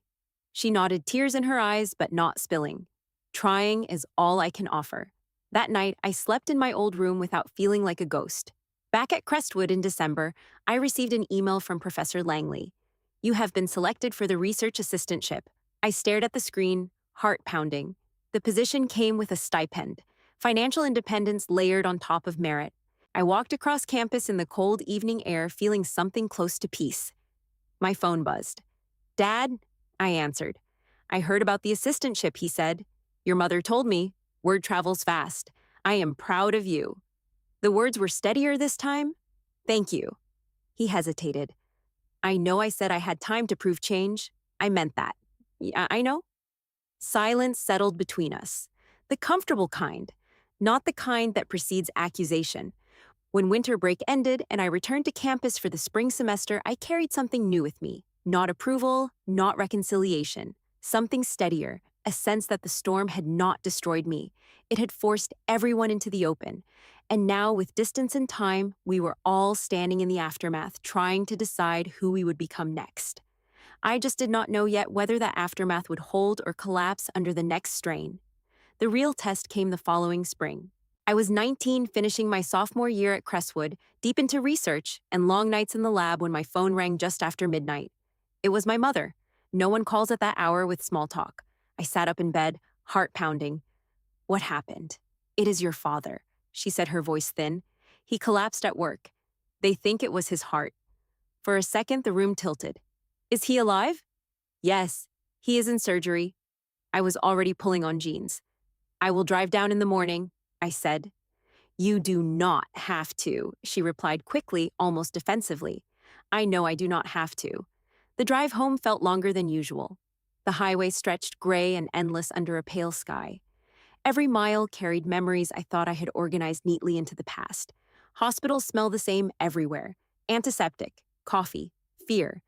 She nodded, tears in her eyes, but not spilling. Trying is all I can offer. That night, I slept in my old room without feeling like a ghost. Back at Crestwood in December, I received an email from Professor Langley. "You have been selected for the research assistantship." I stared at the screen, heart pounding. The position came with a stipend, financial independence layered on top of merit. I walked across campus in the cold evening air, feeling something close to peace. My phone buzzed. "Dad?" I answered. "I heard about the assistantship," he said. "Your mother told me." Word travels fast. I am proud of you. The words were steadier this time. Thank you. He hesitated. I know I said I had time to prove change. I meant that. Yeah, I know. Silence settled between us. The comfortable kind, not the kind that precedes accusation. When winter break ended and I returned to campus for the spring semester, I carried something new with me. Not approval, not reconciliation. Something steadier, a sense that the storm had not destroyed me. It had forced everyone into the open. And now, with distance and time, we were all standing in the aftermath, trying to decide who we would become next. I just did not know yet whether that aftermath would hold or collapse under the next strain. The real test came the following spring. I was 19, finishing my sophomore year at Crestwood, deep into research and long nights in the lab when my phone rang just after midnight. It was my mother. No one calls at that hour with small talk. I sat up in bed, heart pounding. What happened? It is your father, she said, her voice thin. He collapsed at work. They think it was his heart. For a second, the room tilted. Is he alive? Yes, he is in surgery. I was already pulling on jeans. I will drive down in the morning, I said. You do not have to, she replied quickly, almost defensively. I know I do not have to. The drive home felt longer than usual. The highway stretched gray and endless under a pale sky. Every mile carried memories I thought I had organized neatly into the past. Hospitals smell the same everywhere. Antiseptic, coffee, fear.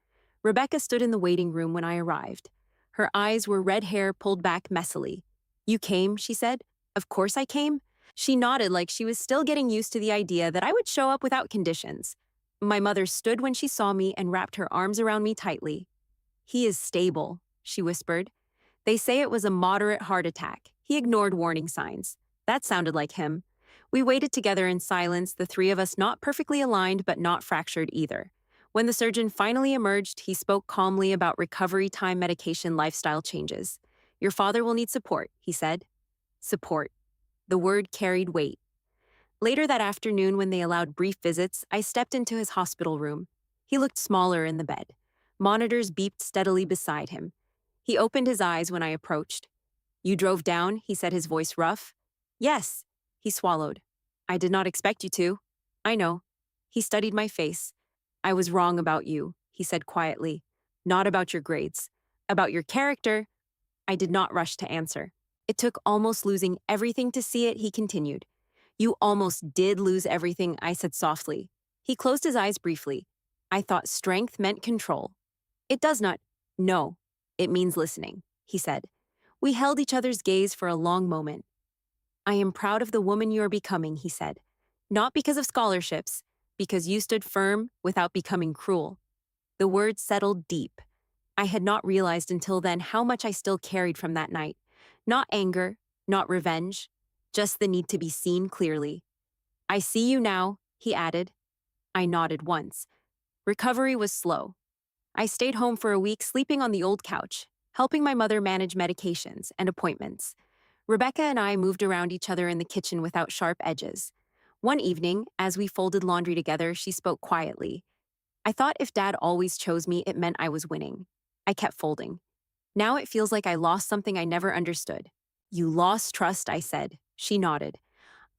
Rebecca stood in the waiting room when I arrived. Her eyes were red hair pulled back messily. You came, she said. Of course I came. She nodded like she was still getting used to the idea that I would show up without conditions. My mother stood when she saw me and wrapped her arms around me tightly. He is stable, she whispered. They say it was a moderate heart attack. He ignored warning signs. That sounded like him. We waited together in silence, the three of us not perfectly aligned but not fractured either. When the surgeon finally emerged, he spoke calmly about recovery time, medication, lifestyle changes. Your father will need support, he said. Support. The word carried weight. Later that afternoon, when they allowed brief visits, I stepped into his hospital room. He looked smaller in the bed. Monitors beeped steadily beside him. He opened his eyes when I approached. You drove down, he said, his voice rough. Yes, he swallowed. I did not expect you to. I know. He studied my face. I was wrong about you, he said quietly. Not about your grades. About your character. I did not rush to answer. It took almost losing everything to see it, he continued. You almost did lose everything, I said softly. He closed his eyes briefly. I thought strength meant control. It does not. No, it means listening, he said. We held each other's gaze for a long moment. I am proud of the woman you are becoming, he said. Not because of scholarships, because you stood firm without becoming cruel. The words settled deep. I had not realized until then how much I still carried from that night. Not anger, not revenge, just the need to be seen clearly. I see you now, he added. I nodded once. Recovery was slow. I stayed home for a week, sleeping on the old couch, helping my mother manage medications and appointments. Rebecca and I moved around each other in the kitchen without sharp edges. One evening, as we folded laundry together, she spoke quietly. I thought if Dad always chose me, it meant I was winning. I kept folding. Now it feels like I lost something I never understood. You lost trust, I said. She nodded.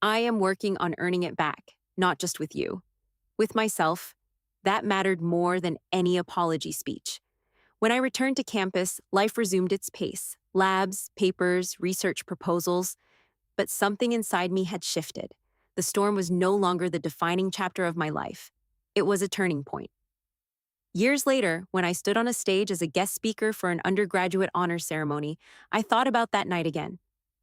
I am working on earning it back, not just with you. With myself. That mattered more than any apology speech. When I returned to campus, life resumed its pace. Labs, papers, research proposals. But something inside me had shifted. The storm was no longer the defining chapter of my life. It was a turning point. Years later, when I stood on a stage as a guest speaker for an undergraduate honors ceremony, I thought about that night again.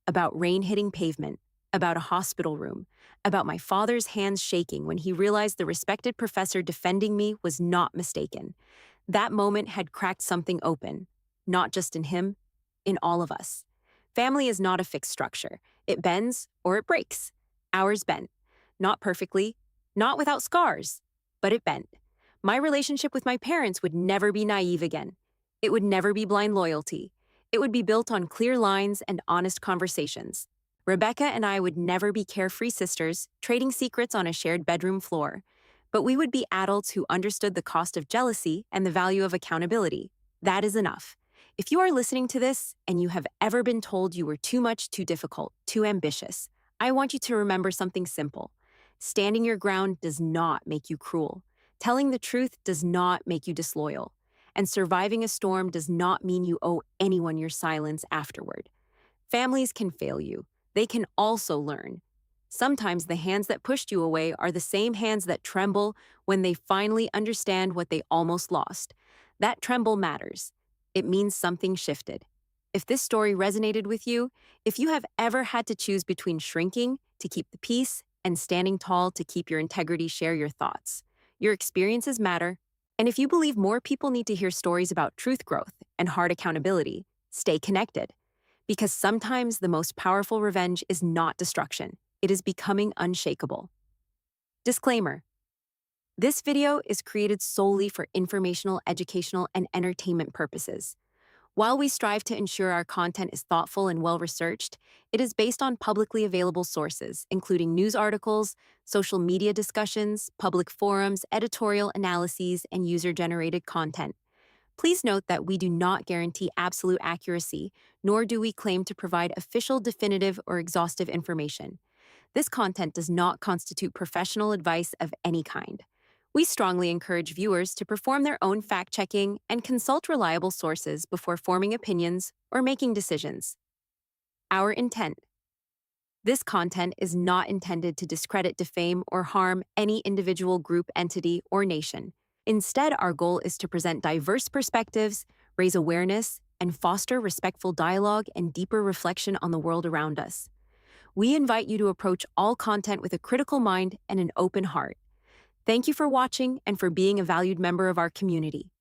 About rain hitting pavement, about a hospital room, about my father's hands shaking when he realized the respected professor defending me was not mistaken. That moment had cracked something open, not just in him, in all of us. Family is not a fixed structure. It bends or it breaks. Ours bent. Not perfectly, not without scars, but it bent. My relationship with my parents would never be naive again. It would never be blind loyalty. It would be built on clear lines and honest conversations. Rebecca and I would never be carefree sisters, trading secrets on a shared bedroom floor. But we would be adults who understood the cost of jealousy and the value of accountability. That is enough. If you are listening to this and you have ever been told you were too much, too difficult, too ambitious, I want you to remember something simple. Standing your ground does not make you cruel. Telling the truth does not make you disloyal. And surviving a storm does not mean you owe anyone your silence afterward. Families can fail you. They can also learn. Sometimes the hands that pushed you away are the same hands that tremble when they finally understand what they almost lost. That tremble matters. It means something shifted. If this story resonated with you, if you have ever had to choose between shrinking to keep the peace and standing tall to keep your integrity, share your thoughts. Your experiences matter. And if you believe more people need to hear stories about truth growth and hard accountability, stay connected. Because sometimes the most powerful revenge is not destruction. It is becoming unshakable. Disclaimer. This video is created solely for informational, educational, and entertainment purposes. While we strive to ensure our content is thoughtful and well-researched, it is based on publicly available sources, including news articles, social media discussions, public forums, editorial analyses, and user-generated content. Please note that we do not guarantee absolute accuracy, nor do we claim to provide official, definitive, or exhaustive information. This content does not constitute professional advice of any kind. We strongly encourage viewers to perform their own fact-checking and consult reliable sources before forming opinions or making decisions. Our intent. This content is not intended to discredit, defame, or harm any individual, group, entity, or nation. Instead, our goal is to present diverse perspectives, raise awareness, and foster respectful dialogue and deeper reflection on the world around us. We invite you to approach all content with a critical mind and an open heart. Thank you for watching and for being a valued member of our community.